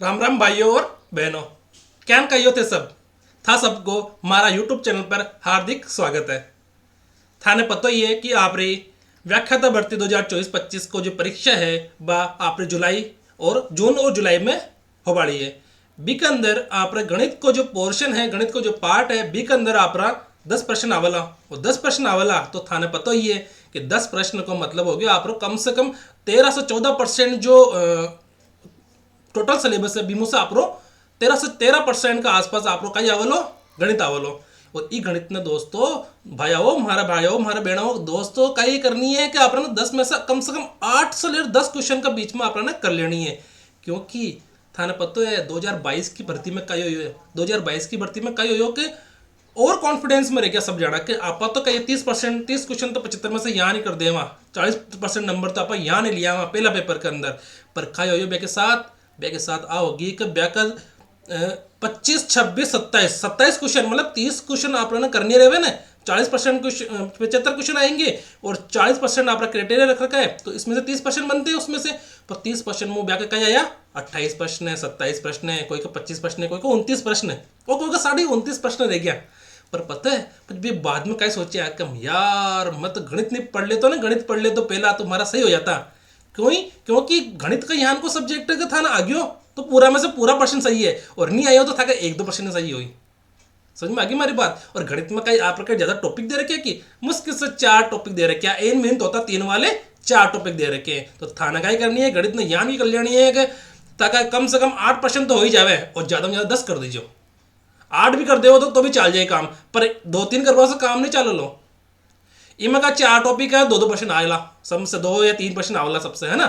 राम राम भाइयों और बहनों, क्या कहियो थे सब था सबको हमारा यूट्यूब चैनल पर हार्दिक स्वागत है। थाने पता ही है कि आप रे व्याख्याता भर्ती 2024-25 को जो परीक्षा है वह आप रे जुलाई और जून और जुलाई में हो बाड़ी है। बी के अंदर आप रे गणित को जो पोर्शन है, गणित को जो पार्ट है, बी के अंदर आप रा 10 प्रश्न आवला और 10 प्रश्न आवला तो थाने पता ही है कि 10 प्रश्न को मतलब हो गया आप रो कम से कम 13 से 14% जो टोटल सिलेबस है बीमो से आपरो 13% का आसपास आपरो कई आवलो गणित आवलो। और ई गणित ने दोस्तों भाइयों हमारा बहनों दोस्तों कई करनी है कि आपने 10 में से कम 8 से लेकर 10 क्वेश्चन का बीच में आपने कर लेनी है। क्योंकि थाने पता है 2022 की भर्ती में कई हो 2022 की भर्ती में कई हो कि और कॉन्फिडेंस में रह गया सब जाना कि आप तो कहीं 30% 30 क्वेश्चन तो 75 में से यहाँ नहीं कर दे वहाँ 40% नंबर तो आप यहाँ नहीं लिया वहाँ पहला पेपर के अंदर। पर कई हो बे के साथ आओगी कि बे का 25 26 27 क्वेश्चन मतलब 30 क्वेश्चन आप लोगों ने करने रहे ना 40% 75 क्वेश्चन आएंगे और 40% आपका क्राइटेरिया रख रखा है तो इसमें से 30% बनते हैं उसमें से। पर 30% में ब्याह का क्या आया 28 प्रश्न है 27 प्रश्न है कोई का 25 प्रश्न है कोई का 29 प्रश्न है और कोई का 29.5 प्रश्न रह गया। पर पता है पर बाद में क्या सोचे कम यार मत गणित नहीं पढ़ ले तो ना गणित पढ़ ले तो पहला तुम्हारा सही हो जाता। क्योंकि गणित का यहाँ को सब्जेक्ट का था ना आ गयो तो पूरा में से पूरा प्रश्न सही है और नहीं आया हो तो था कि 1-2% सही हुई। समझ में आ गई हमारी बात। और गणित में कई आप ज्यादा टॉपिक दे रखे कि मुश्किल से 4 टॉपिक दे रखे एन मेन तो होता 3 वाले 4 टॉपिक दे रखे तो थाना का ही करनी है गणित में यहाँ की कर लेनी है कि ताकि कम से कम 8% तो हो ही जावे और ज्यादा में ज्यादा 10 कर दीजिए। 8 भी कर दे तो भी चल जाए काम पर 2-3 करवा से काम नहीं चाल लो। इनमें का 4 टॉपिक है 2-2% आएला सबसे 2 या 3% आवला सबसे है ना।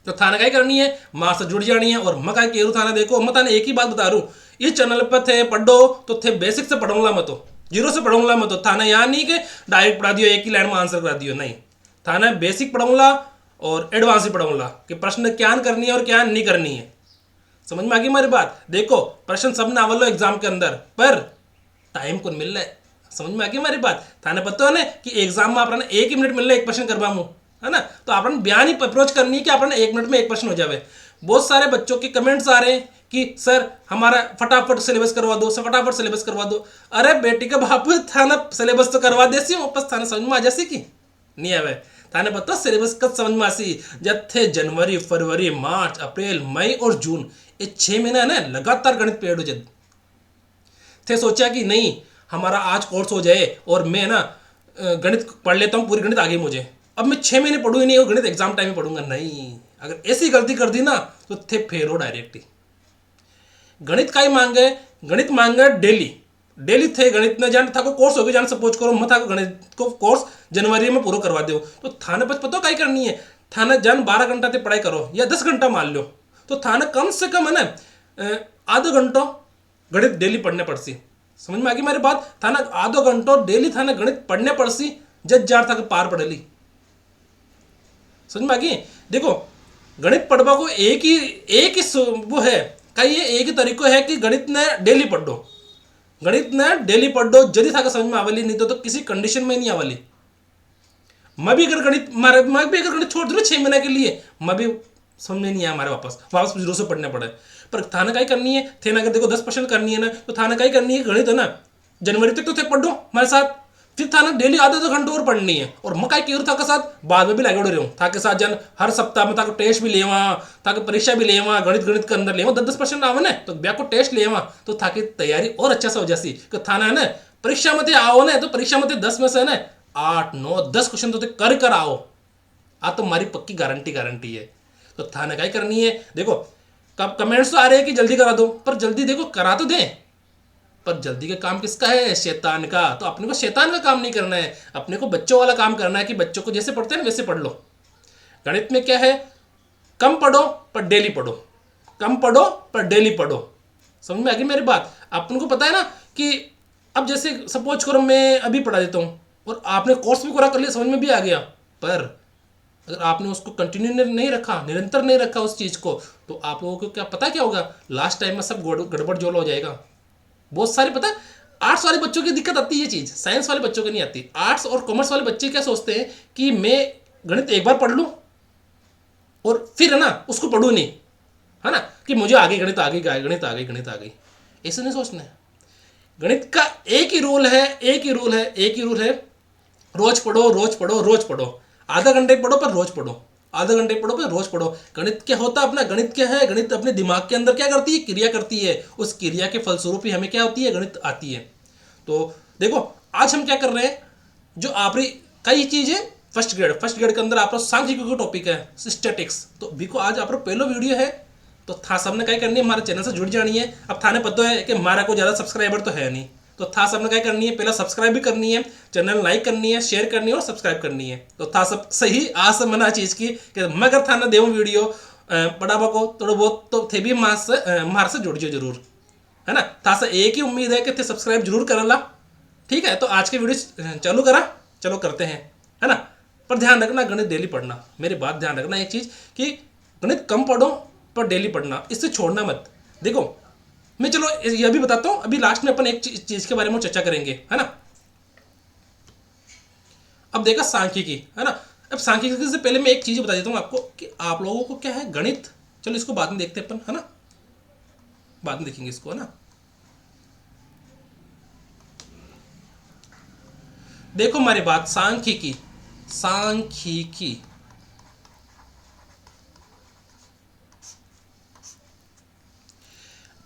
तो थाना क्या करनी है माँ से जुड़ जानी है। और मैं क्या कह थाना देखो मैं थाने एक ही बात बता रू इस चैनल पर थे पढ़ो तो थे बेसिक से पढ़ूंगा मैं तो जीरो से पढ़ूंगा मैं तो थाना यहाँ नहीं कि डायरेक्ट पढ़ा दियो एक ही लाइन में आंसर करा दियो नहीं थाना बेसिक पढ़ूंगा और एडवांस ही पढ़ूंगा कि प्रश्न क्या करनी है और क्या नहीं करनी है। समझ में आ गई हमारी बात। देखो प्रश्न सब ना आवलो एग्जाम के अंदर पर टाइम कौन मिल रहा है। समझ में आ गई हमारी बात। थाने पता है ना कि एग्जाम में आपने 1 ही मिनट मिल रहा है एक प्रश्न करवा है ना तो आपने बयान ही अप्रोच करनी है कि आपने 1 मिनट में एक प्रश्न हो जाए। बहुत सारे बच्चों के कमेंट्स आ रहे हैं कि सर हमारा फटाफट सिलेबस करवा दो सर फटाफट सिलेबस करवा दो। अरे बेटी का बाप थाना सिलेबस तो करवा देसी वापस थाना समझ में आ जासी कि नहीं आवे। थाने पता सिलेबस कब समझ में आसी जब थे जनवरी फरवरी मार्च अप्रैल मई और जून ये 6 महीना है ना लगातार गणित पीरियड हो जाए थे सोचा कि नहीं हमारा आज कोर्स हो जाए और मैं ना गणित पढ़ लेता हूँ पूरी गणित आ गई मुझे अब मैं 6 महीने पढ़ूँ ही नहीं और गणित एग्जाम टाइम में पढ़ूंगा नहीं। अगर ऐसी गलती कर दी ना तो थे फेल हो डायरेक्ट ही। गणित का ही मांगे गणित मांगे डेली डेली थे गणित ने जान था को कोर्स हो गया जान सपोज करो मैं था को गणित को कोर्स जनवरी में पूरा करवा दो तो थाने पर पता क्या करनी है थाना जान 12 घंटा ते पढ़ाई करो या 10 घंटा मान लो तो थाना कम से कम है ना आधो घंटों गणित डेली पढ़ने पड़सी। समझ में आ गई मेरी बात। थाना आधो घंटों डेली थाना गणित पढ़ने पड़सी जज जार था पार पढ़ ली। समझ में आ गई। देखो गणित पढ़वा को एक ही वो है कई ये एक ही तरीको है कि गणित ने डेली पढ़ दो गणित ने डेली पढ़ दो यदि था समझ में आवली नहीं तो किसी कंडीशन में नहीं आवली। मैं भी अगर गणित छोड़ दूँ 6 महीने के लिए मैं भी समझ में नहीं आया हमारे वापस जीरो से पढ़ने पड़े। पर थाना का ही करनी है थे ना अगर देखो 10% करनी है ना तो थाना का ही करनी है गणित है ना जनवरी तक तो थे पढ़ दो हमारे साथ फिर थाना डेली आधे घंटे और पढ़नी है। और मैं क्या था के साथ बाद में भी लगे उड़ रहा हूँ था के साथ जन हर सप्ताह में ताकि टेस्ट भी लेवा ताकि परीक्षा भी लेवा गणित के अंदर लेवा 10% आवे ना तो ब्याह को टेस्ट लेवा तो ताकि तैयारी और अच्छा से हो जासी कि थाना है ना परीक्षा में आओ ना तो परीक्षा में 10 में से ना 8 9 10 क्वेश्चन तो कर आओ आ तो हमारी पक्की गारंटी है। तो थाना क्या करनी है देखो कब कमेंट्स तो आ रहे हैं कि जल्दी करा दो पर जल्दी देखो करा तो दें पर जल्दी का काम किसका है शैतान का। तो अपने को शैतान का काम नहीं करना है अपने को बच्चों वाला काम करना है कि बच्चों को जैसे पढ़ते हैं वैसे पढ़ लो। गणित में क्या है कम पढ़ो पर डेली पढ़ो कम पढ़ो पर डेली पढ़ो। समझ में आ गई मेरी बात। अपन को पता है ना कि अब जैसे सपोज करो मैं अभी पढ़ा देता हूँ और आपने कोर्स भी पूरा कर लिया समझ में भी आ गया पर अगर आपने उसको कंटिन्यू नहीं रखा निरंतर नहीं रखा उस चीज़ को तो आप लोगों को क्या पता क्या होगा लास्ट टाइम में सब गड़बड़ जोल हो जाएगा। बहुत सारे पता आर्ट्स वाले बच्चों की दिक्कत आती है ये चीज़ साइंस वाले बच्चों को नहीं आती। आर्ट्स और कॉमर्स वाले बच्चे क्या सोचते हैं कि मैं गणित एक बार पढ़ लूँ और फिर है ना उसको पढ़ूँ नहीं है ना, कि मुझे आगे गणित आ गई, गणित आ गई, गणित आ गई, ऐसे नहीं सोचना है। गणित का एक ही रूल है, एक ही रूल है, एक ही रूल है, रोज पढ़ो, रोज पढ़ो, रोज पढ़ो। आधा घंटे पढ़ो पर रोज पढ़ो, आधा घंटे पढ़ो पर रोज पढ़ो। गणित क्या होता है अपना, गणित क्या है, गणित अपने दिमाग के अंदर क्या करती है, क्रिया करती है, उस क्रिया के फलस्वरूप ही हमें क्या होती है, गणित आती है। तो देखो आज हम क्या कर रहे हैं, जो आपकी कई चीजें फर्स्ट ग्रेड के अंदर आप सांख्यिकी का टॉपिक है स्टैटिक्स, तो बिको आज आप पहलो वीडियो है, तो था सबने क्या करनी है, हमारे चैनल से जुड़ जानी है। अब थाने पता है कि हमारा को ज़्यादा सब्सक्राइबर तो है नहीं, तो था सबने क्या करनी है, पहला सब्सक्राइब भी करनी है, चैनल लाइक करनी है, शेयर करनी है और सब्सक्राइब करनी है। तो था सब सही आज मना चीज़ की कि मगर था ना देव वीडियो पढ़ावा को थोड़ा बहुत तो थे भी मार से जुड़ जाओ जरूर, है ना। था सा एक ही उम्मीद है कि थे सब्सक्राइब जरूर कर ला। ठीक है, तो आज की वीडियो चालू करा, चलो करते हैं, है ना। पर ध्यान रखना गणित डेली पढ़ना, मेरी बात ध्यान रखना एक चीज़ कि गणित कम पढ़ो पर डेली पढ़ना, इससे छोड़ना मत। देखो मैं चलो ये भी बताता हूँ, अभी लास्ट में अपन एक चीज़ के बारे में चर्चा करेंगे, है ना। अब देखा सांख्यिकी, है ना। अब सांख्यिकी से पहले मैं एक चीज़ बता देता हूँ आपको कि आप लोगों को क्या है गणित, चलो इसको बाद में देखते हैं अपन, है ना, बाद में देखेंगे इसको, है ना। देखो हमारी बात सांख्यिकी, सांख्यिकी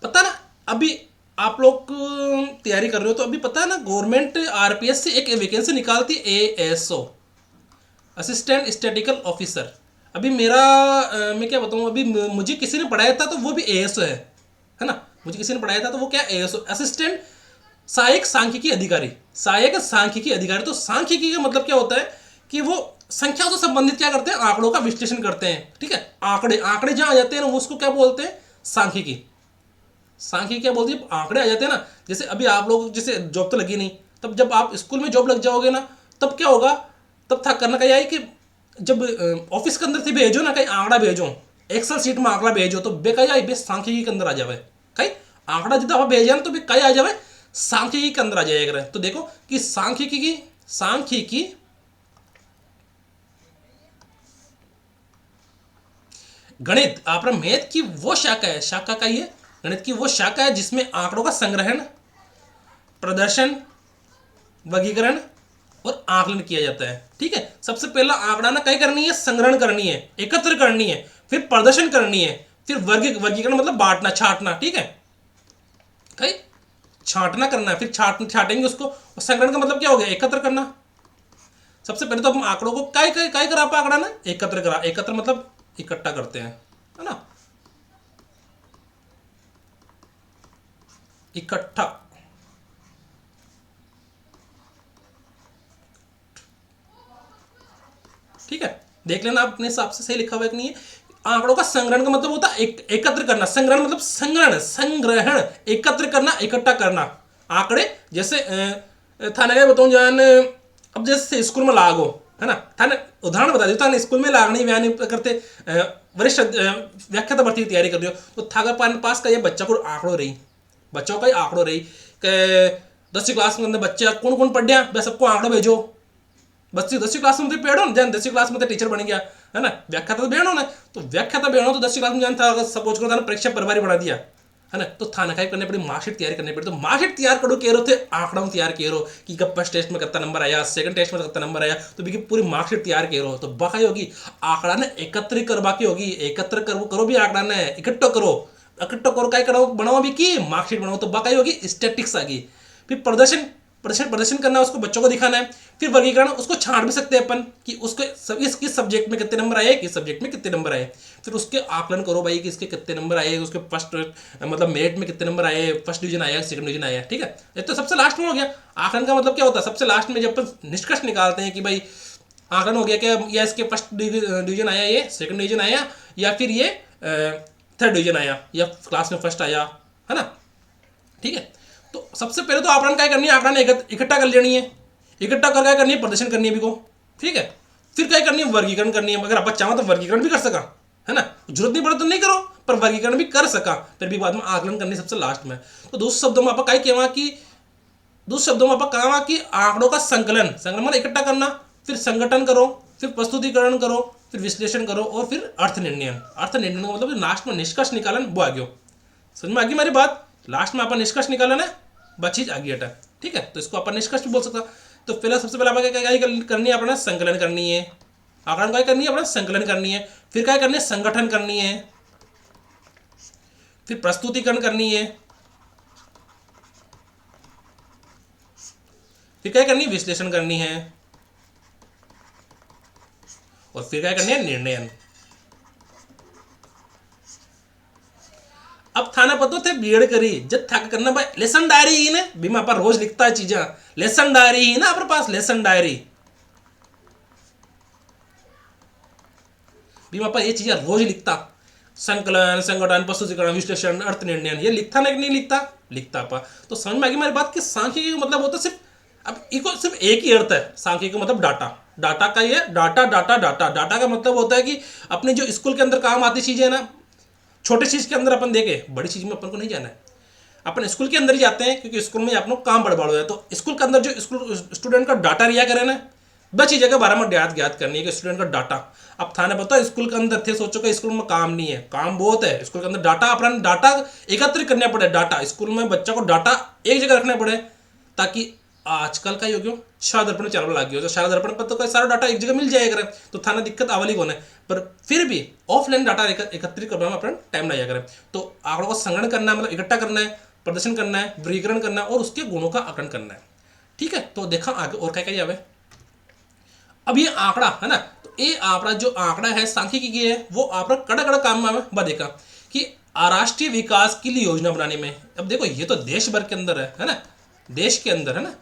पता ना, अभी आप लोग तैयारी कर रहे हो तो अभी पता है ना, गवर्नमेंट आरपीएस से एक वैकेंसी निकालती है, एएसओ, असिस्टेंट स्टैटिकल ऑफिसर। अभी मेरा मैं क्या बताऊँ, अभी मुझे किसी ने पढ़ाया था तो वो भी एएसओ है ना। मुझे किसी ने पढ़ाया था तो वो क्या, एएसओ, असिस्टेंट सहायक सांख्यिकी अधिकारी, सहायक सांख्यिकी अधिकारी। तो सांख्यिकी का मतलब क्या होता है कि वो संख्याओं से संबंधित क्या करते हैं, आंकड़ों का विश्लेषण करते हैं। ठीक है, आंकड़े आंकड़े जहां आ जाते हैं ना उसको क्या बोलते हैं, सांख्यिकी। सांख्यिकी क्या बोलती है, आंकड़े आ जाते हैं ना। जैसे अभी आप लोग, जैसे जॉब तो लगी नहीं, तब जब आप स्कूल में जॉब लग जाओगे ना, तब क्या होगा, तब था करना क्या है कि जब ऑफिस के अंदर से भेजो ना, कहीं आंकड़ा भेजो, एक्सेल सीट में आंकड़ा भेजो, तो बेका जाए बे सांख्यिकी के अंदर आ जावे। कहीं आंकड़ा जितना आप भेजा ना तो कहीं आ जावे सांख्यिकी के अंदर आ जाएगा। तो देखो कि सांख्यिकी गणित आप मैथ की वो शाखा है, शाखा का ये गणित की वो शाखा है जिसमें आंकड़ों का संग्रहण, प्रदर्शन, वर्गीकरण और आकलन किया जाता है। ठीक है, सबसे पहला आंकड़ा ना कई करनी है, संग्रहण करनी है, एकत्र करनी है, फिर प्रदर्शन करनी है, फिर वर्गीकरण मतलब बांटना, छांटना। ठीक है, कई छांटना करना है, फिर छाटेंगे उसको, और संग्रहण का मतलब क्या हो गया, एकत्र करना। सबसे पहले तो हम आंकड़ों को काय काय काय करा आंकड़ा ना, एकत्र करा, एकत्र मतलब इकट्ठा करते हैं, है ना, इकट्ठा। ठीक है, देख लेना आप अपने हिसाब से सही लिखा हुआ है कि नहीं है। आंकड़ों का संग्रहण का मतलब होता है एकत्र करना, संग्रहण मतलब संग्रहण, एकत्र करना, इकट्ठा करना। आंकड़े जैसे थाने का बताऊं जान, अब जैसे स्कूल में लागो, है ना, थाने उदाहरण बता दो, स्कूल में लागनी व्यायाम करते, वरिष्ठ व्याख्याता भर्ती की तैयारी कर रही हो, तो थागा पास का ये बच्चा को आंकड़ो रही, बच्चों का ही आंकड़ो रही कि 10वीं क्लास के अंदर बच्चा कौन कौन पढ़ गया, बस सबको आंकड़ो भेजो। 10वीं क्लास में तो पेड़ो ना, 10वीं क्लास में तो टीचर बन गया, है ना, व्याख्याता तो बेड़ो ना, तो व्याख्याता बेड़ो तो 10वीं क्लास में जान था, अगर सपोज करो था ना परीक्षा प्रभारी बना दिया, है ना, तो थाना खाई करनी पड़ी, मार्कशीट तैयार करनी पड़ी। तो मार्कशीट तैयार करो कह रहे थे, आंकड़ा तैयार कह रहो कि कब फर्स्ट टेस्ट में कितना नंबर आया, सेकंड टेस्ट में कितना नंबर आया, तो भी पूरी मार्कशीट तैयार कह रहो, तो बाकी होगी आंकड़ा ने एकत्र करवा की होगी, एकत्र करो भी आंकड़ा ने, इकट्ठो करो, क्या करो, बनाओ भी की मार्कशीट बनाओ, तो बाकी होगी स्टैटिक्स आ गई। फिर प्रदर्शन करना, उसको बच्चों को दिखाना है। फिर वर्गीकरण, उसको छांट भी सकते हैं अपन कि उसके किस सब्जेक्ट में कितने नंबर आए, किस सब्जेक्ट में कितने नंबर आए। फिर उसके आकलन करो भाई कि इसके कितने नंबर आए, उसके फर्स्ट मतलब मेरिट में कितने नंबर आए, फर्स्ट डिवीजन आया, सेकंड डिवीजन आया। ठीक है, ये तो सबसे लास्ट में हो गया। आकलन का मतलब क्या होता है, सबसे लास्ट में जब अपन निष्कर्ष निकालते हैं कि भाई आकलन हो गया क्या, या इसके फर्स्ट डिवीजन आया, ये सेकंड डिवीजन आया, या फिर ये थर्ड डिवीजन आया, या क्लास में फर्स्ट आया, है ना। ठीक है, तो सबसे पहले तो आकलन क्या करनी है, आकलन इकट्ठा कर लेनी है, इकट्ठा कर क्या करनी है, प्रदर्शन करनी है भी को। ठीक है, फिर क्या करनी है, वर्गीकरण करनी है। अगर आप चाहो तो वर्गीकरण भी कर सका, है ना, जरूरत नहीं पड़े तो नहीं करो, पर वर्गीकरण भी कर सका, फिर भी बाद में आकलन करनी सबसे लास्ट में। तो दूसरे शब्दों में आप कहा कि आंकड़ों का संकलन मतलब इकट्ठा करना, फिर संगठन करो, फिर प्रस्तुतिकरण करो, फिर विश्लेषण करो और फिर अर्थ निर्णय। अर्थ निर्णय का मतलब लास्ट में निष्कर्ष निकालन वो आ गयो। समझ में आ गई हमारी बात? लास्ट में अपन निष्कर्ष निकालन है, बस चीज आ गई हटा। ठीक है, तो इसको अपन निष्कर्ष भी बोल सकता। तो पहले सबसे पहले अपन क्या करनी है, अपना संकलन करनी है। आंकड़न क्या करनी है, अपना संकलन करनी है। फिर क्या करनी है, संगठन करनी है। फिर प्रस्तुतिकरण करनी है। फिर क्या करनी है, विश्लेषण करनी है। और फिर क्या करनी है, निर्णयन। अब थाना पतो थे बीएड करी जब थक करना भाई लेसन डायरी ही ने बीमा पर रोज लिखता है चीजा। लेसन डायरी ही ना अपने पास, लेसन डायरी बीमा पर ये चीजें रोज लिखता। संकलन, संगठन, प्रस्तुतिकरण, विश्लेषण, अर्थ निर्णय, ये लिखता ना कि नहीं लिखता? लिखता पा। तो समझ में आ गई हमारी बात कि सांख्यिकी का मतलब होता है सिर्फ, अब इको सिर्फ एक ही अर्थ है सांख्यिकी का मतलब डाटा। डाटा का ये डाटा डाटा डाटा डाटा का मतलब होता है कि अपने जो स्कूल के अंदर काम आती चीजें ना, छोटी चीज के अंदर अपन देखे, बड़ी चीज में अपन को नहीं जाना है। अपन स्कूल के अंदर ही जाते हैं क्योंकि स्कूल में अपनों काम बड़ है। तो स्कूल के अंदर जो स्कूल स्टूडेंट का डाटा लिया करे ना, बस चीज़ के बारे में ज्ञात करनी है कि स्टूडेंट का डाटा। अब थाने पता है स्कूल के अंदर थे, सोचो कि स्कूल में काम नहीं है, काम बहुत है। स्कूल के अंदर डाटा अपन डाटा एकत्रित करना पड़े। डाटा स्कूल में बच्चा को डाटा एक जगह रखना पड़े, ताकि आजकल का योग शाला दर्पण चलने लग गया। तो शाला दर्पण पर तो कोई सारा डाटा एक जगह मिल जाएगा करे, तो थाना दिक्कत आवली कौन है। पर फिर भी ऑफलाइन डाटा एकत्रित करने में अपना टाइम लगा करे। तो आंकड़ों को संग्रहण करना है, मतलब इकट्ठा करना है, प्रदर्शन करना है, वर्गीकरण करना है और उसके गुणों का आकलन करना है। ठीक है, तो देखा आगे और क्या क्या जावे। अब ये आंकड़ा है ना, तो ये आंकड़ा जो आंकड़ा है सांख्यिकी की है, वो आंकड़ा कड़ा कड़ा काम में बा देखा कि राष्ट्रीय विकास के लिए योजना बनाने में। अब देखो ये तो देश भर के अंदर है ना, देश के अंदर है ना,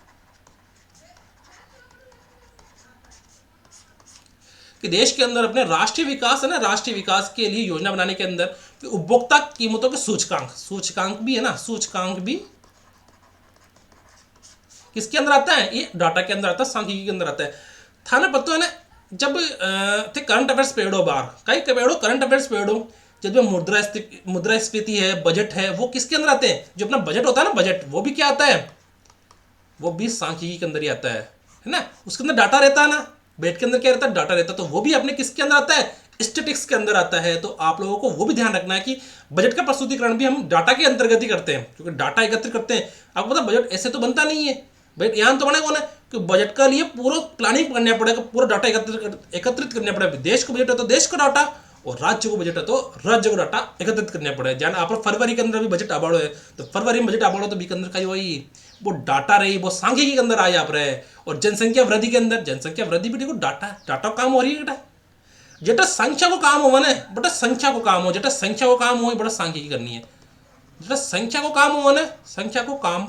कि देश के अंदर अपने राष्ट्रीय विकास है ना, राष्ट्रीय विकास के लिए योजना बनाने के अंदर उपभोक्ता कीमतों के सूचकांक, सूचकांक भी है ना, सूचकांक भी किसके अंदर आता है, ये डाटा के अंदर आता है, सांख्यिकी के अंदर आता है। थाना पता है ना, जब थे करंट अफेयर्स पेड़ो बार कई पेड़ो करंट अफेयर्स पेड़ो, जब मुद्रास्फीति है, बजट है, वो किसके अंदर आते हैं? जो अपना बजट होता है ना, बजट वो भी क्या आता है, वो भी सांख्यिकी के अंदर ही आता है ना। उसके अंदर डाटा रहता है ना, बेट के अंदर क्या रहता है, डाटा रहता है। तो वो भी अपने किसके अंदर आता है, स्टेटिक्स के अंदर आता है। तो आप लोगों को वो भी ध्यान रखना है कि बजट का प्रस्तुतिकरण भी हम डाटा के अंतर्गत ही करते हैं, क्योंकि डाटा एकत्रित करते हैं। आपको पता बजट ऐसे तो बनता नहीं है, बजट यहाँ तो बना कौन है कि बजट का लिए पूरा प्लानिंग करना पड़ेगा, पूरा डाटा एकत्रित करना पड़ेगा। देश को बजट है तो देश का डाटा, और राज्य को बजट है तो राज्य को डाटा एकत्रित करना पड़ेगा। जान आप फरवरी के अंदर भी बजट आबाड़ो है, तो फरवरी में बजट आबाड़ो तो बी के अंदर का वही वो डाटा रही, वो सांख्यिकी के अंदर आए आप रहे। और जनसंख्या वृद्धि के अंदर, जनसंख्या वृद्धि भी देखो डाटा काम हो रही है बेटा। जेटा संख्या को काम हो ना बेटा, संख्या को काम हो, जेटा संख्या को काम हो बड़ा सांख्यिकी करनी है। जेटा संख्या को काम हो ना, संख्या को काम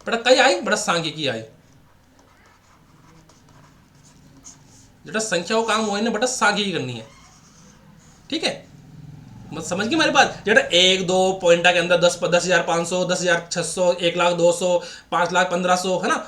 बड़ा कई आई, बड़ा सांख्यिकी आई। जेटा संख्या को काम हो ना बड़ा सांख्यिकी करनी है। ठीक है, मत समझ गई हमारी बात। जेटा 1-2 पॉइंटा के अंदर 10,500, 10,600, 1,00,200, 5,15,000 है ना,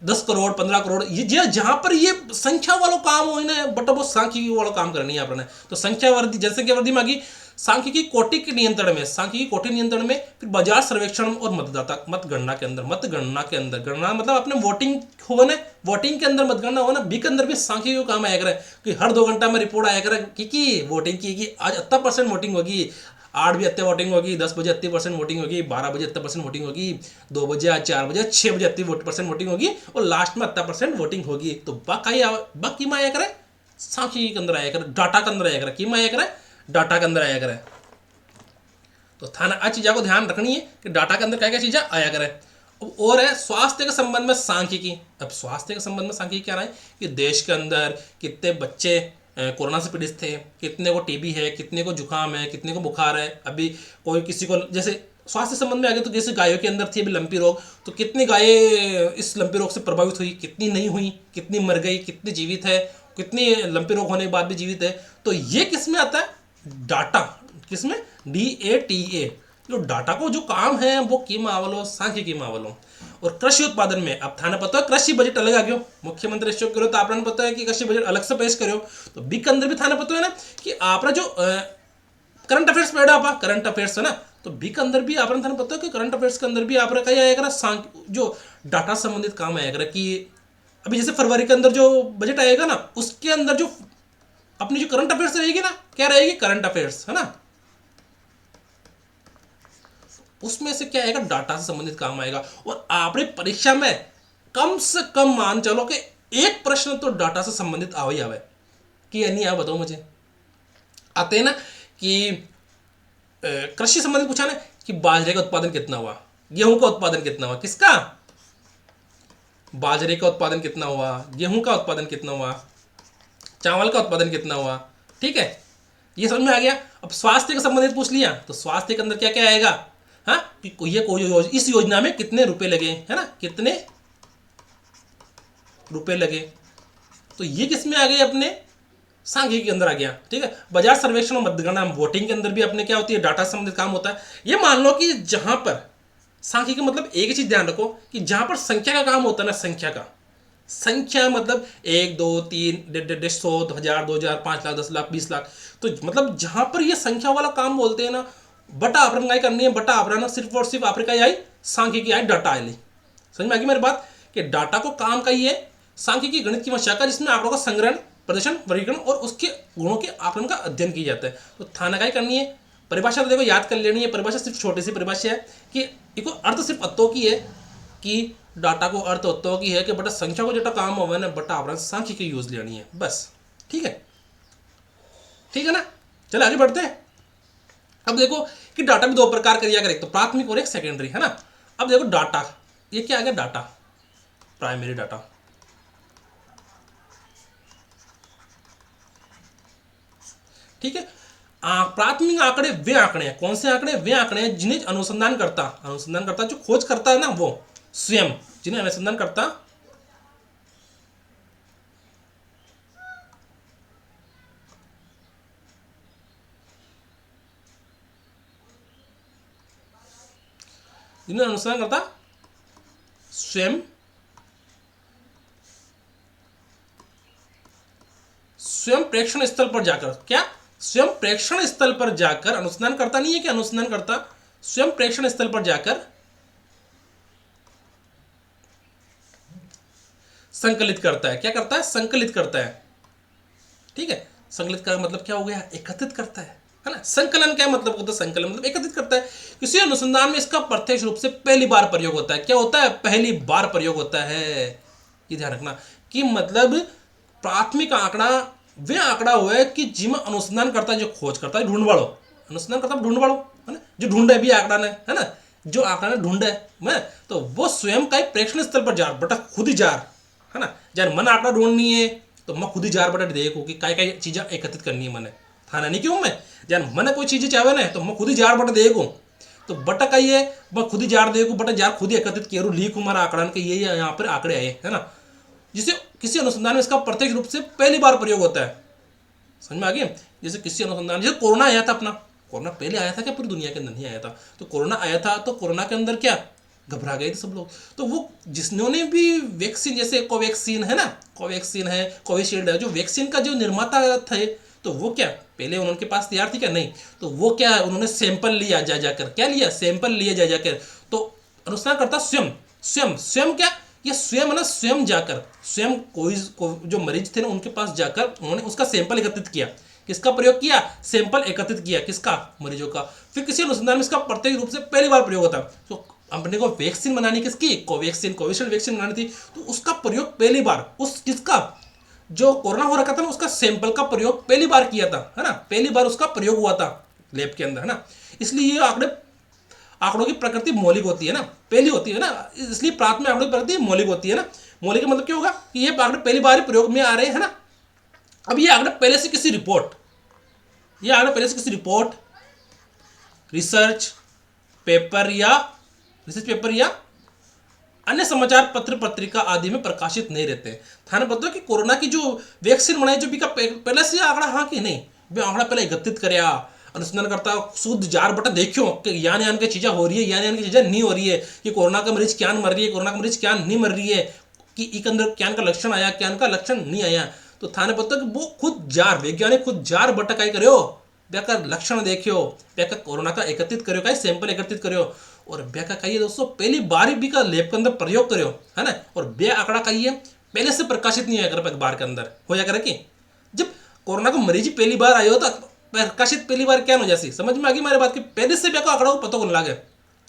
10 करोड़, 15 करोड़, ये जहां पर ये संख्या वालों काम हो ना, बट वो सांख्यिकी वालों काम करनी है अपने। तो संख्या वृद्धि, जनसंख्या वृद्धि मांगी सांख्यिकी कोटि के नियंत्रण में, सांख्यिकी कोटि नियंत्रण में, फिर बाजार सर्वेक्षण और मतदाता मतगणना के अंदर, मतगणना के अंदर, गणना मतलब अपने वोटिंग हो ना, वोटिंग के अंदर मतगणना हो ना, बी के अंदर भी सांख्यिकी को काम आया करे कि हर 2 घंटा में रिपोर्ट आया करे कि वोटिंग की आज 80% वोटिंग होगी, 8 बजे 80 वोटिंग होगी, 10 बजे 80% वोटिंग होगी, 12 बजे 80% वोटिंग होगी, 2 बजे 4 बजे 6 बजे 80% वोटिंग होगी, और लास्ट में 80% वोटिंग होगी। तो बाकी में आया करे सांख्यिकी के अंदर आया करे, डाटा के अंदर आया करे, की में आया करे, डाटा के अंदर आया करे। तो थाना आ चीज़ों को ध्यान रखनी है कि डाटा के अंदर क्या क्या चीज़ें आया करे। अब और है स्वास्थ्य के संबंध में सांख्यिकी। अब स्वास्थ्य के संबंध में सांख्यिकी क्या रहा है कि देश के अंदर कितने बच्चे कोरोना से पीड़ित थे, कितने को टीबी है, कितने को जुकाम है, कितने को बुखार है। अभी कोई किसी को जैसे स्वास्थ्य संबंध में आ गया, तो जैसे गायों के अंदर थी अभी लंपी रोग, तो कितनी गायें इस लंपी रोग से प्रभावित हुई, कितनी नहीं हुई, कितनी मर गई, कितनी जीवित है, कितनी लंपी रोग होने के बाद भी जीवित है। तो ये किस में आता है, डाटा, किसमें, DATA। जो डाटा को जो काम है वो की मावलो सांख्यिकी मावलो। और कृषि उत्पादन में अब थाने पता है कृषि बजट अलग आ गयो, मुख्यमंत्री अशोक गहलोत आपने पता है कि कृषि बजट अलग से पेश करो। तो बी के अंदर भी थाने पता है ना कि आपरा जो करंट अफेयर्स पेड़ा आपा करंट अफेयर्स है ना, तो बी के अंदर भी आपने थाने पता है कि करंट अफेयर्स के अंदर भी आप कहीं आएगा जो डाटा संबंधित काम आएगा कि अभी जैसे फरवरी के अंदर जो बजट आएगा ना, उसके अंदर जो अपनी जो करंट अफेयर्स रहेगी ना, क्या रहेगी, करंट अफेयर्स, है ना, उसमें से क्या आएगा, डाटा से संबंधित काम आएगा। और आपने परीक्षा में कम से कम मान चलो कि एक प्रश्न तो डाटा से संबंधित आवे ही आवे, कि नहीं आवे, बताओ मुझे। आते हैं ना कि कृषि संबंधित पूछा ना कि बाजरे का उत्पादन कितना हुआ, गेहूं का उत्पादन कितना हुआ, किसका, बाजरे का उत्पादन कितना हुआ, गेहूं का उत्पादन कितना हुआ, चावल का उत्पादन कितना हुआ, ठीक है, ये समझ में आ गया। अब स्वास्थ्य के संबंधित पूछ लिया, तो स्वास्थ्य के अंदर क्या क्या आएगा, हाँ, कि ये कोई इस योजना में कितने रुपए लगे, है ना, कितने रुपए लगे, तो ये किस में आ गए, अपने सांख्यिकी के अंदर आ गया, ठीक है। बाजार सर्वेक्षण और मतगणना वोटिंग के अंदर भी अपने क्या होती है, डाटा संबंधित काम होता है। ये मान लो कि जहां पर सांख्यिकी मतलब एक ही चीज ध्यान रखो कि जहां पर संख्या का काम होता है ना, संख्या का, संख्या मतलब 1 2 3 100 1000 2000 5 लाख 10 लाख 20 लाख, तो मतलब जहां पर ये संख्या वाला काम बोलते हैं ना, बटा आपरन का करनी है, बटा आपरन सिर्फ और सिर्फ आपरे का आई सांख्यिकी आई, डाटा आई। समझ में आ गई मेरी बात, कि डाटा को काम का ही है सांख्यिकी गणित की भाषा का, जिसमें आंकड़ों का संग्रहण, प्रदर्शन, वर्गीकरण और उसके गुणों के आकलन का अध्ययन किया जाता है। तो थाना का ही करनी है। परिभाषा तो देखो याद कर लेनी है, परिभाषा सिर्फ छोटी सी परिभाषा है कि देखो अर्थ सिर्फ अत्तों की है, कि डाटा को अर्थ अत्तों की है कि बटा संख्या को जो काम होगा ना, बटा आवरण सांख्यिकी यूज लेनी है बस, ठीक है, ठीक है ना। चलो आगे बढ़ते हैं। अब देखो कि डाटा भी दो प्रकार का दिया कर, एक तो प्राथमिक और एक सेकेंडरी, है ना। अब देखो डाटा, ये क्या आ गया, डाटा, प्राइमरी डाटा, ठीक है। प्राथमिक आंकड़े वे आंकड़े हैं, कौन से आंकड़े, वे आंकड़े हैं जिन्हें अनुसंधानकर्ता जो खोज करता है ना, वो स्वयं, जिन्हें अनुसंधानकर्ता जिन्हें अनुसंधानकर्ता स्वयं स्वयं प्रेक्षण स्थल पर जाकर, क्या, स्वयं प्रेक्षण स्थल पर जाकर, अनुसंधान करता नहीं है कि अनुसंधान करता, स्वयं प्रेक्षण स्थल पर जाकर संकलित करता है, क्या करता है, संकलित करता है, ठीक है। संकलित का मतलब क्या हो गया, एकत्रित करता है ना। संकलन क्या मतलब होता है, संकलन मतलब एकत्रित करता है। किसी अनुसंधान में इसका प्रत्यक्ष रूप से पहली बार प्रयोग होता है, क्या होता है, पहली बार प्रयोग होता है, ये ध्यान रखना। कि मतलब प्राथमिक आंकड़ा वे आंकड़ा हुआ है कि जिसमें अनुसंधान करता है, जो खोज करता है, ढूंढ वालो, अनुसंधान करता है ढूंढ वालो, है ना, जो ढूंढे भी आंकड़ा ने, है ना, जो आंकड़ा ने ढूंढे है, तो वो स्वयं का प्रेक्षण स्थल पर जार बटा खुद ही जार, है ना। जब मन आंकड़ा ढूंढनी है तो मैं खुद ही जार बटा देखो कि काय काय चीजें एकत्रित करनी है, मैंने थाना नहीं क्यों, मैं जब मन कोई चीजें चाहे ना, तो मैं खुद ही जार बटा देखो, तो बटा का ये मैं खुद ही जार देखू, बटा जार खुद ही एकत्रित करूँ, लिखू हमारा आंकड़ा के ये यहाँ पर आंकड़े आए, है ना। जिसे किसी अनुसंधान में इसका प्रत्यक्ष रूप से पहली बार प्रयोग होता है, समझ में आ गया। जैसे किसी अनुसंधान, जैसे कोरोना आया था अपना, कोरोना पहले आया था क्या, पूरी दुनिया के अंदर नहीं आया था, तो कोरोना आया था, तो कोरोना के अंदर क्या घबरा गए थे सब लोग, तो वो जिन्होंने भी वैक्सीन, जैसे कोवैक्सीन है ना, कोवैक्सीन है, कोविशील्ड है, जो वैक्सीन का जो निर्माता थे, तो वो क्या पहले उनके पास तैयार थी क्या, नहीं, तो वो क्या है, उन्होंने सैंपल लिया जा जाकर, क्या लिया, सैंपल लिया जा जाकर, तो अनुसंधान करता स्वयं स्वयं स्वयं क्या, ये स्वयं है ना, स्वयं जाकर, स्वयं कोई जो मरीज थे ना, उनके पास जाकर उन्होंने उसका सैंपल एकत्रित किया, किसका प्रयोग किया, सैंपल एकत्रित किया, किसका, मरीजों का। फिर किसी अनुसंधान में इसका प्रत्येक रूप से पहली बार प्रयोग होता है। तो अपने को वैक्सीन बनानी, किसकी, कोवैक्सीन, कोविशील्ड वैक्सीन बनानी थी, तो उसका प्रयोग पहली बार उस किसका, जो कोरोना हो रखा था ना, उसका सैंपल का प्रयोग पहली बार किया था, है ना, पहली बार उसका प्रयोग हुआ था लैब के अंदर, है ना। इसलिए ये आंकड़ों की प्रकृति मौलिक होती है ना, पहली होती है ना, इसलिए प्राथमिक आंकड़ों की प्रकृति मौलिक होती है ना। मौलिक का मतलब क्या होगा कि ये आंकड़े पहली बार ही प्रयोग में आ रहे हैं, है ना। अब ये आंकड़े पहले से किसी रिपोर्ट, ये आंकड़े पहले से किसी रिपोर्ट, रिसर्च पेपर या अन्य समाचार पत्र पत्रिका आदि में प्रकाशित नहीं रहते। थाने पता है कि कोरोना की जो वैक्सीन बनाई, जो भी का पहले से आंकड़ा, हाँ कि नहीं, वे आंकड़ा पहले एकत्रित करया, अनुसंधान करता शुद्ध जार बटा देखियो कि यान यान की चीज़ें हो रही है, यान यान की चीज़ें नहीं हो रही है, कि कोरोना का मरीज क्या मर रही है, कोरोना का मरीज क्या नहीं मर रही है, कि एक अंदर क्या का लक्षण आया, क्या का लक्षण नहीं आया। तो थाने पता कि वो खुद जार, वैज्ञानिक खुद जार बटा का करो, ब्याका लक्षण देखियो, ब्याका कोरोना का एकत्रित करो, का सैंपल एकत्रित करो, और ब्या का कहिए दोस्तों पहली बार भी का लैब के अंदर प्रयोग करो, है ना। और ब्या आंकड़ा कहिए पहले से प्रकाशित नहीं होया कर अखबार के अंदर, होया करे कि जब कोरोना को मरीज पहली बार आयो तो प्रकाशित पहली बार क्या हो जासी, समझ में आ गई हमारे बात की। पहले से भी आंकड़ा को पता कौन लागे,